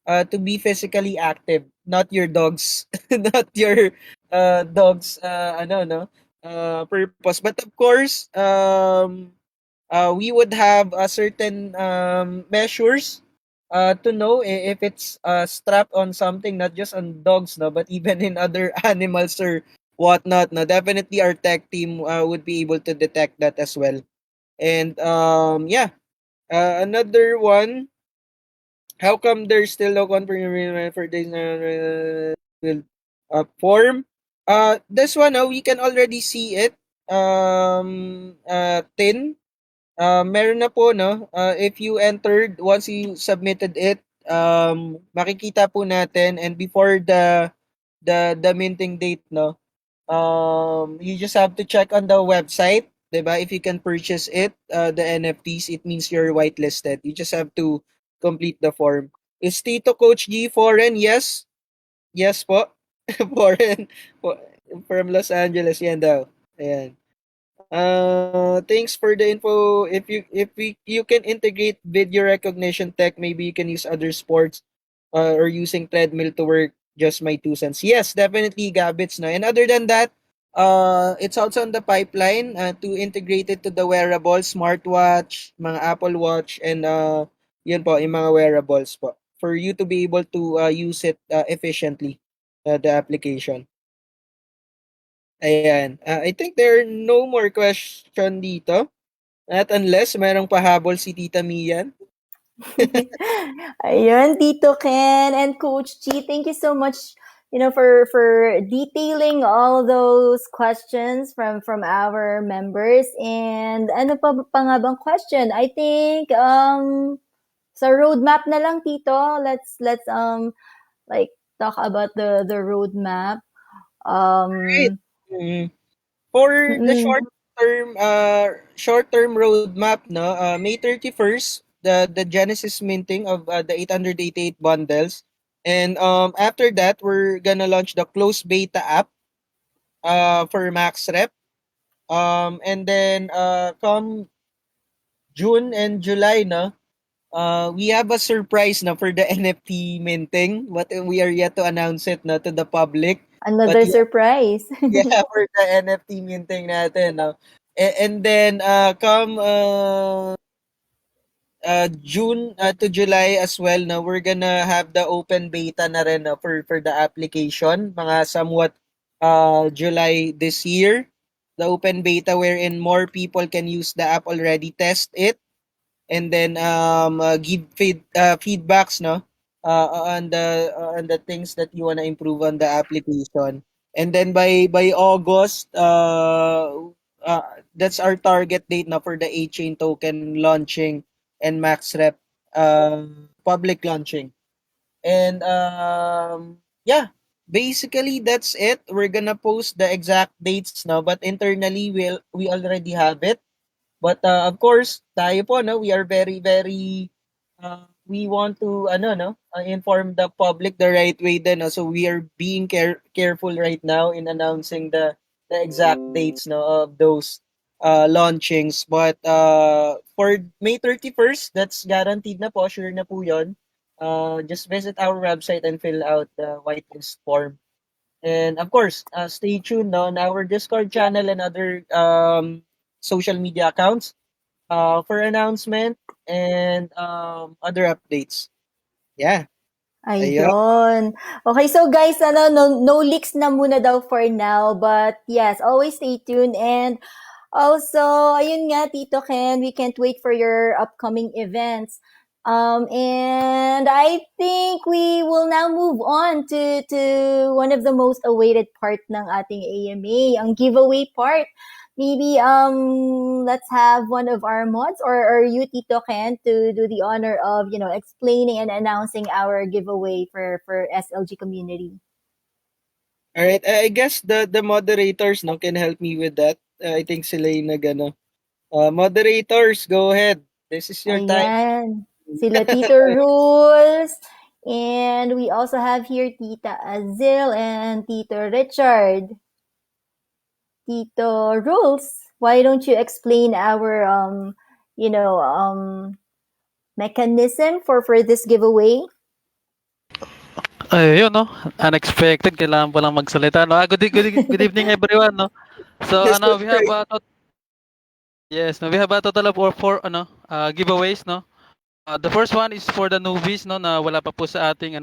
to be physically active, not your dog's, not your dog's ano no purpose. But of course, we would have a certain measures to know if it's strapped on something, not just on dogs, no, but even in other animals or whatnot. No, definitely our tech team would be able to detect that as well. And yeah, another one. How come there's still no confirmation for this will form? This one, we can already see it. Tin. Meron na po, no? If you entered, once you submitted it, makikita po natin, and before the minting date, no? You just have to check on the website, 'di ba? If you can purchase it, the NFTs, it means you're whitelisted. You just have to complete the form. Is Tito Coach G foreign? Yes. Yes po. Foreign. Po- From Los Angeles yan daw. Ayan. Thanks for the info. If you can integrate video recognition tech, maybe you can use other sports or using treadmill to work. Just my 2 cents. Yes, definitely Gabits na. And other than that, it's also on the pipeline to integrate it to the wearable, smartwatch, mga Apple Watch, and yun po, yung mga wearables po. For you to be able to use it efficiently, the application. Ayan. I think there are no more question dito. At unless mayroong pahabol si Tita Mian. Ayun, Tito Ken and Coach G, thank you so much, for detailing all those questions from our members. And ano pa nga bang question? I think sa roadmap na lang, Tito. Let's like talk about the roadmap. Right. Um Mm. For the mm, short-term roadmap, no, May 31st, the Genesis minting of the 888 bundles. And after that, we're gonna launch the closed beta app for Max Rep. And then come June and July, no, we have a surprise na for the NFT minting, but we are yet to announce it na to the public. But Another surprise. yeah, for the NFT minting natin, no? And then, come June to July as well, no, we're gonna have the open beta na rin, no, for the application, mga somewhat July this year. The open beta wherein more people can use the app already, test it, and then give feedbacks, no, on the things that you wanna improve on the application. And then by August, that's our target date na for the 8CHAIN token launching and Max Rep public launching. And yeah, basically that's it. We're gonna post the exact dates now, but internally we already have it. But of course, tayo po no, we are very we want to inform the public the right way then. No? So we are being careful right now in announcing the exact dates no of those launchings. But for May 31st, that's guaranteed na po, sure na po 'yon. Just visit our website and fill out the whitelist form. And of course, stay tuned on our Discord channel and other social media accounts for announcement and other updates. Yeah. Ayun. Ayun. Okay, so guys, no leaks na muna daw for now. But yes, always stay tuned. And also, ayun nga, Tito Ken, we can't wait for your upcoming events. And I think we will now move on to one of the most awaited part ng ating AMA, ang giveaway part. Maybe let's have one of our mods or you, Tito Ken, to do the honor of explaining and announcing our giveaway for SLG community. All right. I guess the moderators no can help me with that. I think sila yung nagano. Moderators, go ahead. This is your time. Ayan. Sila Tito Rules. And we also have here Tita Azil and Tito Richard. Tito Rules, why don't you explain our mechanism for this giveaway? Ayun, no? Unexpected. Kailangan pa lang magsalita, no? Good evening, everyone, no? So, Just we have we have a total of four giveaways, no? The first one is for the newbies, no, na wala pa po sa ating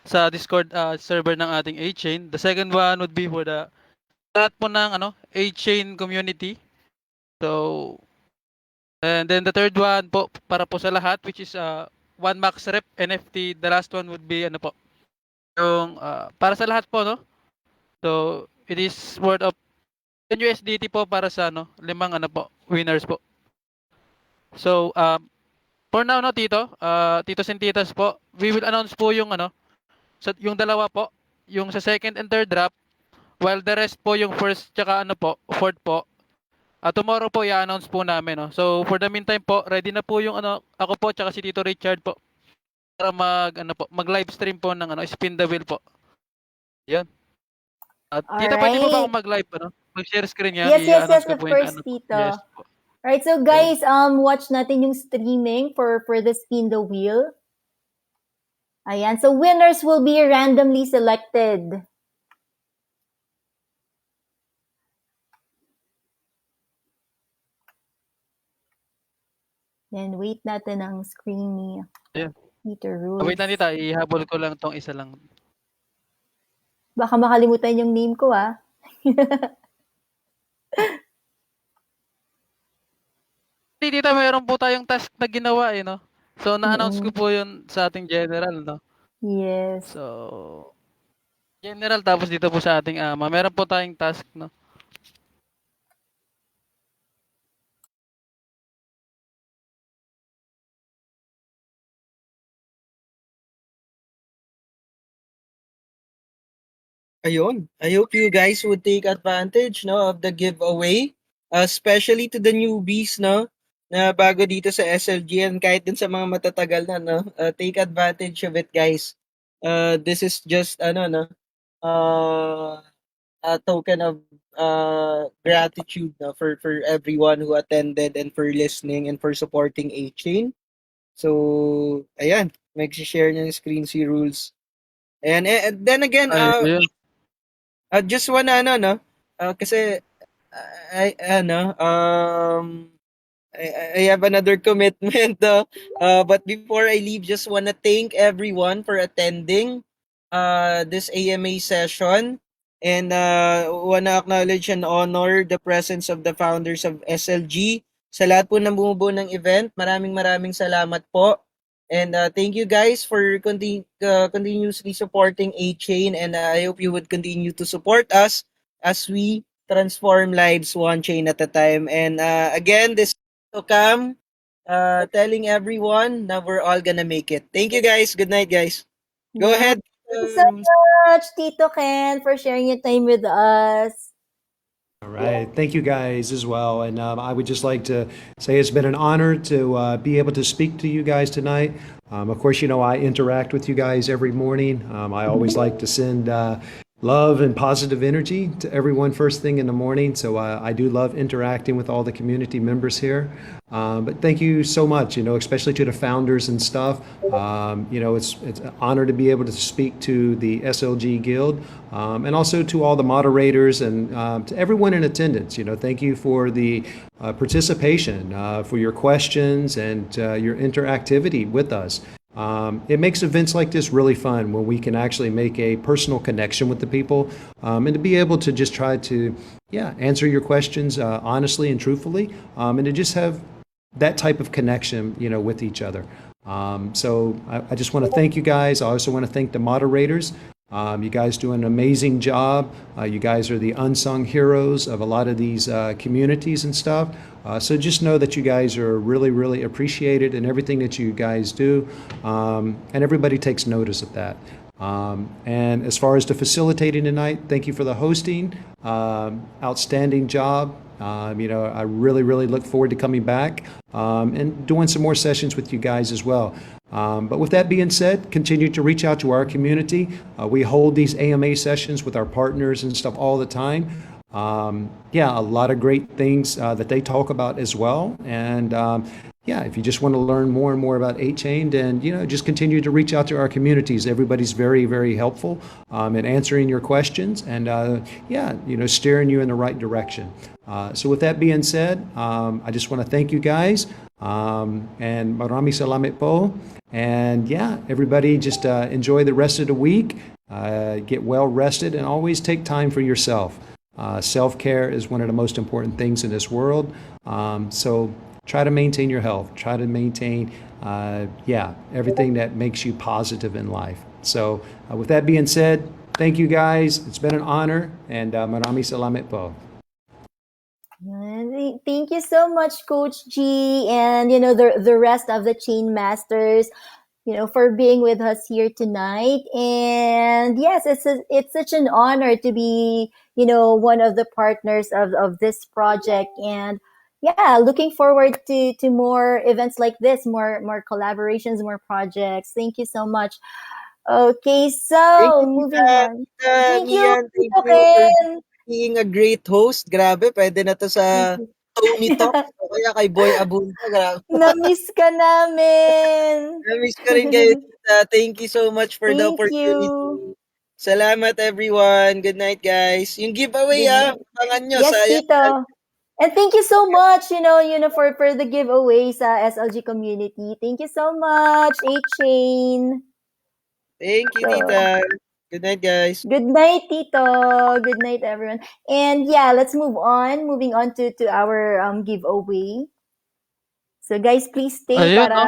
sa Discord server ng ating 8CHAIN. The second one would be for the lahat po ng 8CHAIN community. So, and then the third one po para po sa lahat, which is one Max Rep NFT. The last one would be yung para sa lahat po, no? So, it is worth of 10 USDT po para sa limang winners po. So, for now, no, titos and titas po, we will announce po yung yung dalawa po, yung sa second and third drop, while the rest po yung first tsaka fourth po. Tomorrow po i-announce po namin, no. So, for the meantime po, ready na po yung ako po tsaka si Tito Richard po para mag-live stream po ng spin the wheel po. Yan. Tita, pwede po ba akong mag-live mag-share screen yan? Yes, ko of po course, yung, Tito. Yes po. Alright, so guys, watch natin yung streaming for the spin the wheel. Ayan, so winners will be randomly selected. Then wait natin ang screen ni Tito Rules. Wait lang, Tita, ihabol ko lang tong isa lang. Baka makalimutan yung name ko, Tita, mayroon po tayong task na ginawa no? So, na-announce ko po yun sa ating general, no? Yes. So, general tapos dito po sa ating meron po tayong task, no? Ayun. I hope you guys would take advantage no of the giveaway, especially to the newbies no na bago dito sa SLG and kahit din sa mga matatagal na no. Take advantage of it, guys. This is just a token of gratitude no, for everyone who attended and for listening and for supporting 8CHAIN. So, ayan, mag-share niya yung screen si Rules. And then again, just wanna kasi I have another commitment but before I leave, just wanna thank everyone for attending this AMA session and wanna acknowledge and honor the presence of the founders of SLG. Sa lahat po ng bumubuo ng event, maraming salamat po. And thank you guys for continuously supporting 8Chain, and I hope you would continue to support us as we transform lives one chain at a time. And again, this is to come telling everyone that we're all gonna make it. Thank you guys. Good night, guys. Go Yeah. ahead. Thank you so much, Tito Ken, for sharing your time with us. All right. Thank you guys as well. And I would just like to say it's been an honor to be able to speak to you guys tonight. Of course, I interact with you guys every morning. I always like to send love and positive energy to everyone first thing in the morning. So I do love interacting with all the community members here. But thank you so much, especially to the founders and stuff. It's an honor to be able to speak to the SLG Guild, and also to all the moderators and to everyone in attendance. Thank you for the participation, for your questions and your interactivity with us. It makes events like this really fun when we can actually make a personal connection with the people, and to be able to just try to, answer your questions honestly and truthfully, and to just have that type of connection, with each other. So I just want to thank you guys. I also want to thank the moderators. You guys do an amazing job. You guys are the unsung heroes of a lot of these communities and stuff. So just know that you guys are really, really appreciated in everything that you guys do. And everybody takes notice of that. And as far as the facilitating tonight, thank you for the hosting. Outstanding job. I really, really look forward to coming back and doing some more sessions with you guys as well. But with that being said, continue to reach out to our community. We hold these AMA sessions with our partners and stuff all the time. A lot of great things that they talk about as well. And if you just want to learn more and more about 8Chain, then just continue to reach out to our communities. Everybody's very, very helpful in answering your questions and steering you in the right direction. So with that being said, I just want to thank you guys, and marami salamat po. And everybody just enjoy the rest of the week. Get well rested and always take time for yourself. Self-care is one of the most important things in this world. So try to maintain your health. Try to maintain, everything that makes you positive in life. So with that being said, thank you guys. It's been an honor, and marami salamat po. Thank you so much, Coach G, and the rest of the Chain Masters, for being with us here tonight. And yes, it's such an honor to be, one of the partners of this project. And looking forward to more events like this, more collaborations, more projects. Thank you so much. Okay, Thank so you, moving Tita, on. Tita Thank you, Mian. Thank Tito you for Ken. being a great host. Grabe, pwede na to Thank sa you. Tony Talks o kaya kay Boy Abunda. Grabe. Na-miss ka namin. Namiss ko rin kayo, Tita. Thank you so much for the Thank you. opportunity. Salamat, everyone. Good night, guys. Yung giveaway, Good night. abangan nyo. Yes, Sayang. Tito. And thank you so much, for the giveaway sa SLG community. Thank you so much, 8Chain. Thank you, So, Tita. Good night, guys. good night, Tito. Good night, everyone. And let's move on. Moving on to our giveaway. So, guys, please stay Ayun, no? para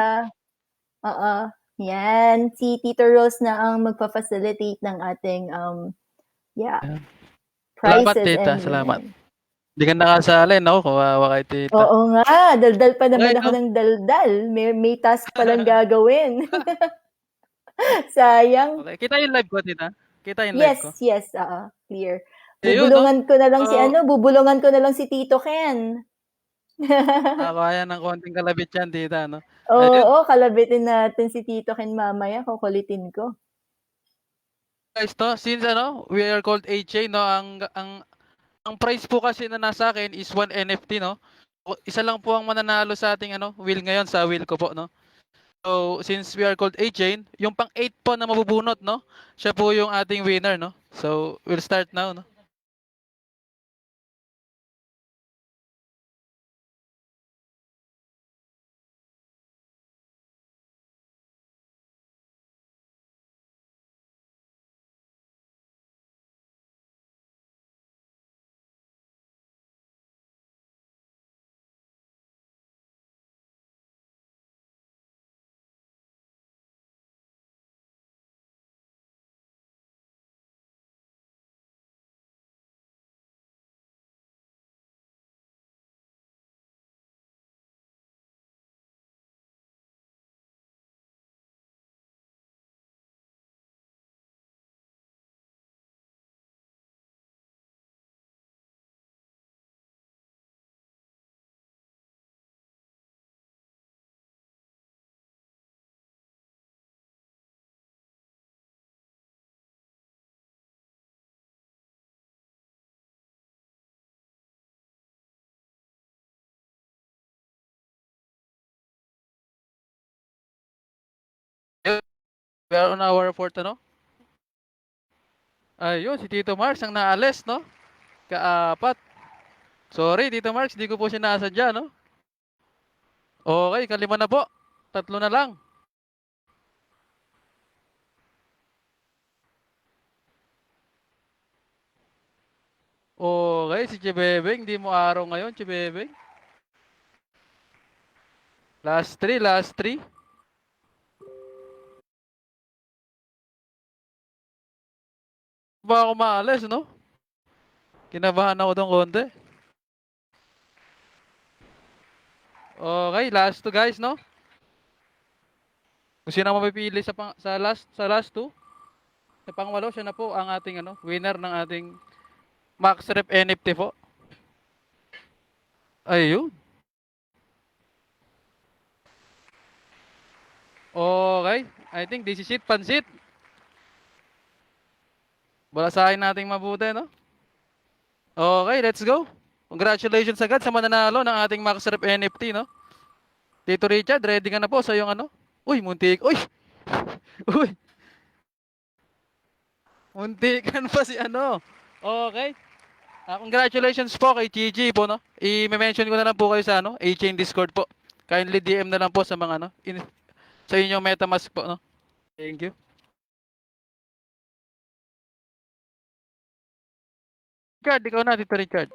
oo. Yan, si Tito Rose na ang magfa-facilitate ng ating yeah, Ayan. Salamat, prizes tita. and Salamat. winner. Hindi ka nakasali, no? Kawawa kay tita. Oo nga, daldal pa naman Okay, ako no? ng daldal. May task palang gagawin. Sayang. Okay, kita yung live ko, tita. Kita yung live Yes, ko. yes, clear. Ayun, no? Bubulungan ko na lang si Tito Ken. Kaya ng konting kalabit yan, tita, no? Ayun. Oo, kalabitin natin si Tito Ken mamaya, kukulitin ko. Guys, to, since we are called 8Chain, no? Ang price po kasi na nasa akin is 1 NFT, no? Isa lang po ang mananalo sa ating wheel ngayon sa wheel ko po, no? So, since we are called 8Chain, yung pang 8 po na mabubunot, no? Siya po yung ating winner, no? So, we'll start now, no? We are on our fourth, ano? Ayun, si Tito Marks ang naalis, no? Kaapat. Sorry, Tito Marks, di ko po siya nasadya, no? Okay, kalima na po. Tatlo na lang. Okay, si Chibebeng, di mo araw ngayon, Chibebeng. Last three, last three. Ba ako maalis, no? Kinabahan ako doon konti. Okay, last two guys, no? Kung sino ang mapipili sa last two, sa pangwalo, siya na po ang ating ano, winner ng ating Max Rep NFT po. Ayun. Okay, I think this is it, pansit. Balasahin natin mabuti, no? Okay, let's go. Congratulations agad sa mananalo ng ating Max Rep NFT, no? Tito Richard, ready ka na po sa yung ano? Uy, muntik. Uy! Uy! Muntikan pa si ano. Okay. Congratulations po kay TG po, no? I-mention ko na lang po kayo sa ano, 8CHAIN Discord po. Kindly DM na lang po sa mga ano, sa inyong MetaMask po, no? Thank you. Richard, ikaw na, Tito Richard.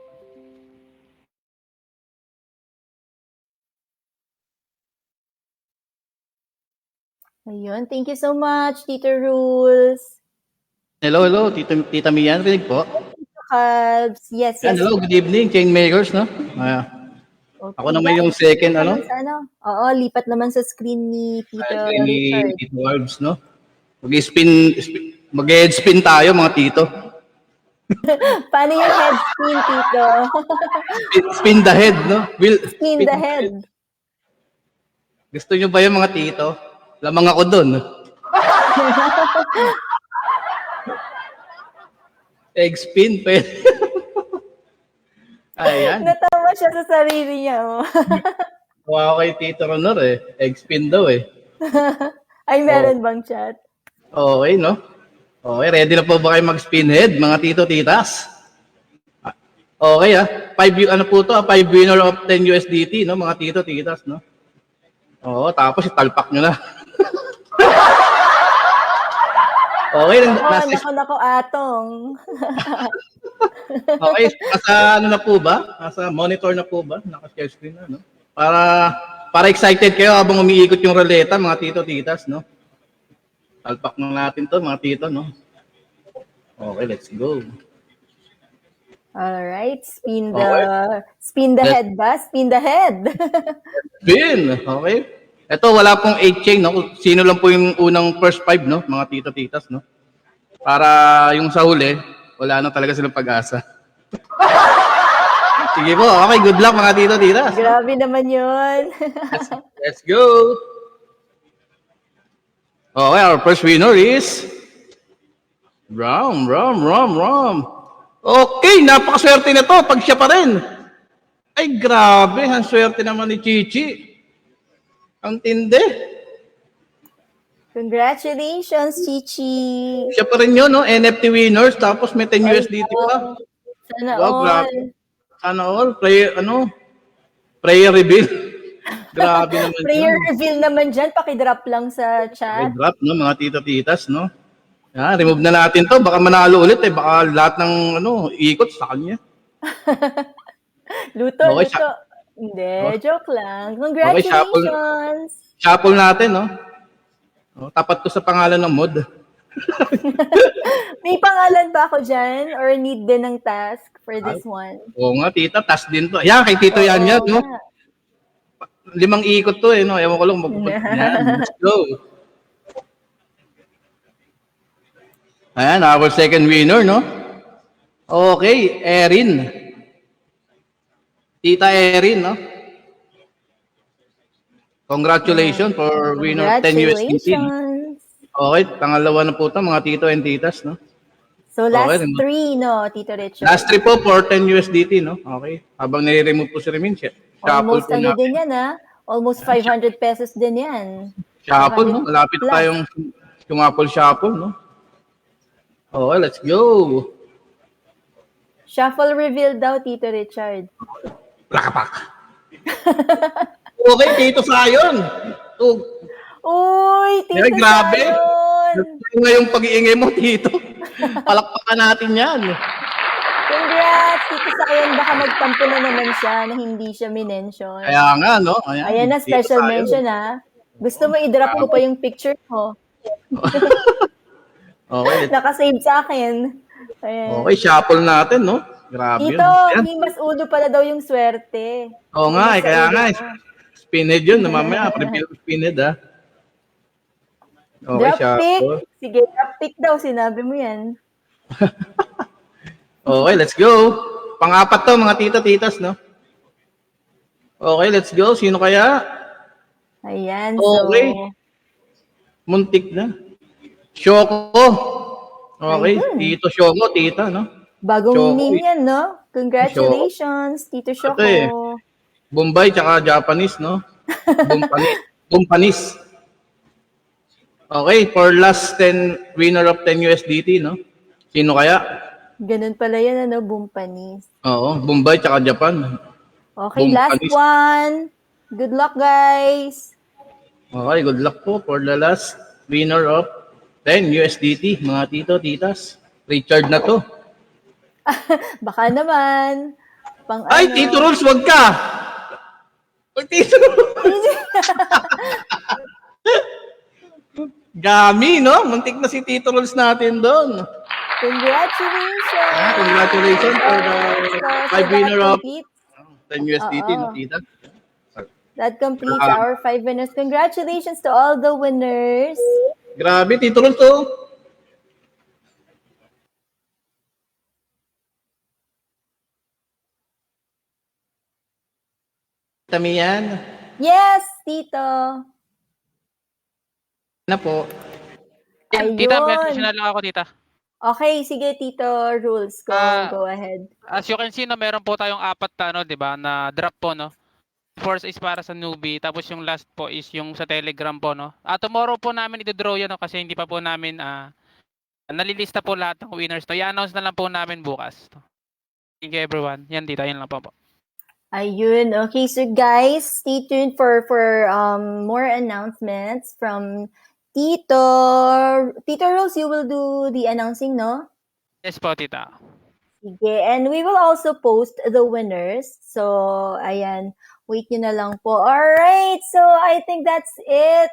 Ayun, thank you so much, Tito Rules. Hello, hello, Tita Mian, rinig po. Cubs. Yes, yes. Hello, good evening, chain makers, no? Okay, Ako naman yung second, lipat naman sa ano? Oo, lipat naman sa screen ni Tito Richard. Tito Warbs, no? Mag-head spin tayo, mga tito. Paano yung head spin, Tito? Spin the head, no? Spin the head. Gusto nyo ba yung mga tito? Lamang ako dun. Egg spin, pwede. Ayan. Natawa siya sa sarili niya, oh. Kuha ko kay Tito Ronor, eh. Egg spin daw, eh. Ay, meron bang chat? Okay, no? Okay, ready na po ba kayo mag-spin head, mga tito-titas? Okay, 5 winner of 10 USDT, no? Mga tito-titas, no? Oo, tapos italpak nyo na. Okay, Nako, atong. Okay, nasa ano na po ba? Nasa monitor na po ba? Naka-share screen na, no? Para excited kayo habang umiikot yung ruleta, mga tito-titas, no? Talpak na natin to, mga tito, no? Okay, let's go. All right, spin the head ba? Spin the head. Spin, okay. Ito, wala pong 8CHAIN, no? Sino lang po yung unang first 5, no? Mga tito-titas, no? Para yung sa huli, wala na talaga silang pag-asa. Sige po, okay, good luck mga tito-titas. Grabe naman yun. Let's go. Okay, our first winner is Ram. Okay, napakaswerte na to pag siya pa rin. Ay, grabe, ang swerte naman ni Chichi. Ang tindi. Congratulations, Chichi. Siya pa rin yun, no? NFT winners, tapos may 10 USDT pa. Sana Wow, all. grabe. Sana all. Prayer reveal. Grabe naman Prayer yun. reveal naman dyan. Pakidrop lang sa chat. Drop, no? Mga tito-titas, no? Yan, remove na natin to. Baka manalo ulit, eh. Baka lahat ng, ikot sa kanya. Luto. Hindi, joke lang. Congratulations. Shuffle natin, no? Tapat to sa pangalan ng mod. May pangalan ba ako dyan? Or need din ng task for this one? Oo nga, tita, task din to. Yan, kay Tito yan, no? 5 ikot to, eh, no? Ewan ko lang, yan, let's go. Ayan, our second winner, no? Okay, Erin. Tita Erin, no? Congratulations for winner 10 USDT. Okay, pangalawa na po ito, mga tito and titas, no? So, last 3, no, Tito Richard? Last 3 po for 10 USDT, no? Okay, habang nire-remove po si Remin, almost ano din yan, Almost 500 pesos din yan. Shuffle, no? Malapit tayong Shuffle, no? Okay, let's go. Shuffle reveal daw, Tito Richard. Lakapak. Okay, Tito Sayon. Uy, Tito Grabe. Sayon! Nga yung pag-iingay mo, Tito. Palakpakan natin yan. Congrats, Tito Sayon. Baka magtampo na naman siya na hindi siya minention. Kaya nga, no? Ayan na, special mention, ha? Gusto mo i-drop ko pa yung picture mo? Okay. Nakasave sa akin. Ayan. Okay, shuffle natin, no? Grabe Tito, yun. Himas Udo pala daw yung swerte. Oo nga, kaya nga. Spinhead yun, mamaya. Prepare spinhead, ha? Okay, Drop pick. shuffle. Sige, drop pick daw. Sinabi mo yan. Okay, let's go. Pang-apat to, mga tito-titas, no? Okay, let's go. Sino kaya? Ayan, Okay. so... Muntik na. Shoko. Okay, Ayun. Tito Shoko, tita, no? Bagong Shoko. name yan, no? Congratulations, Tito Shoko. Ate. Bombay tsaka Japanese, no? Bumpanis. Okay, for last 10 winner of 10 USDT, no? Sino kaya? Ganun pala yan, ano? Bumpanis. Oo, Bombay tsaka Japan. Okay, last Bumpanis. one. Good luck, guys. Okay, good luck po for the last winner of 10 USDT, mga tito, titas. Richard na to. Baka naman. Pang Ay, ano. Tito Rules, wag ka! Wag, Tito Rules! Gami, no? Muntik na si Tito Rules natin doon. Congratulations. Congratulations for the So 5 winner of completes, 10 USDT, no, tita? that completes our 5 winners. Congratulations to all the winners. Grabe, Tito Rules, to. Tamiyan. Yes, Tito. Na po. Tita, may Ayun. question na lang ako, tita. Okay, sige, Tito Rules. Go ahead. As you can see, no, meron po tayong apat na, ano, di ba, na drop po, no? First is para sa newbie, tapos yung last po is yung sa Telegram po, no? Tomorrow po namin i-draw yan, no, kasi hindi pa po namin nalilista po lahat ng winners. To i-announce na lang po namin bukas. Thank you everyone. Yan, tita, yan lang po. Ayun. Okay, so guys, stay tuned for more announcements from Tito. Tito Rose, you will do the announcing, no? Yes po, tita. Sige. And we will also post the winners. So, ayan. Wait nyo na lang po. Alright. So, I think that's it.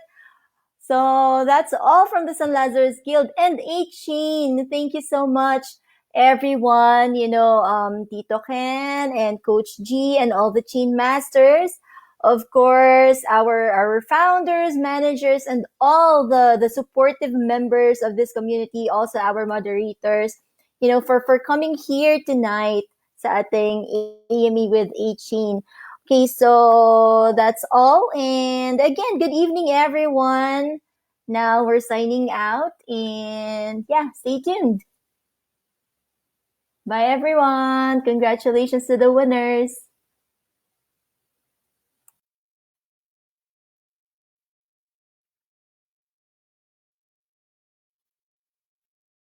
So, that's all from the Lazarus Guild and 8CHAIN. Thank you so much, everyone. You know, Tito Ken and Coach G and all the chain masters. Of course, our founders, managers, and all the supportive members of this community. Also, our moderators. You know, for coming here tonight sa ating AMA with 8CHAIN. Okay, so that's all. And again, good evening, everyone. Now we're signing out. And yeah, stay tuned. Bye, everyone. Congratulations to the winners.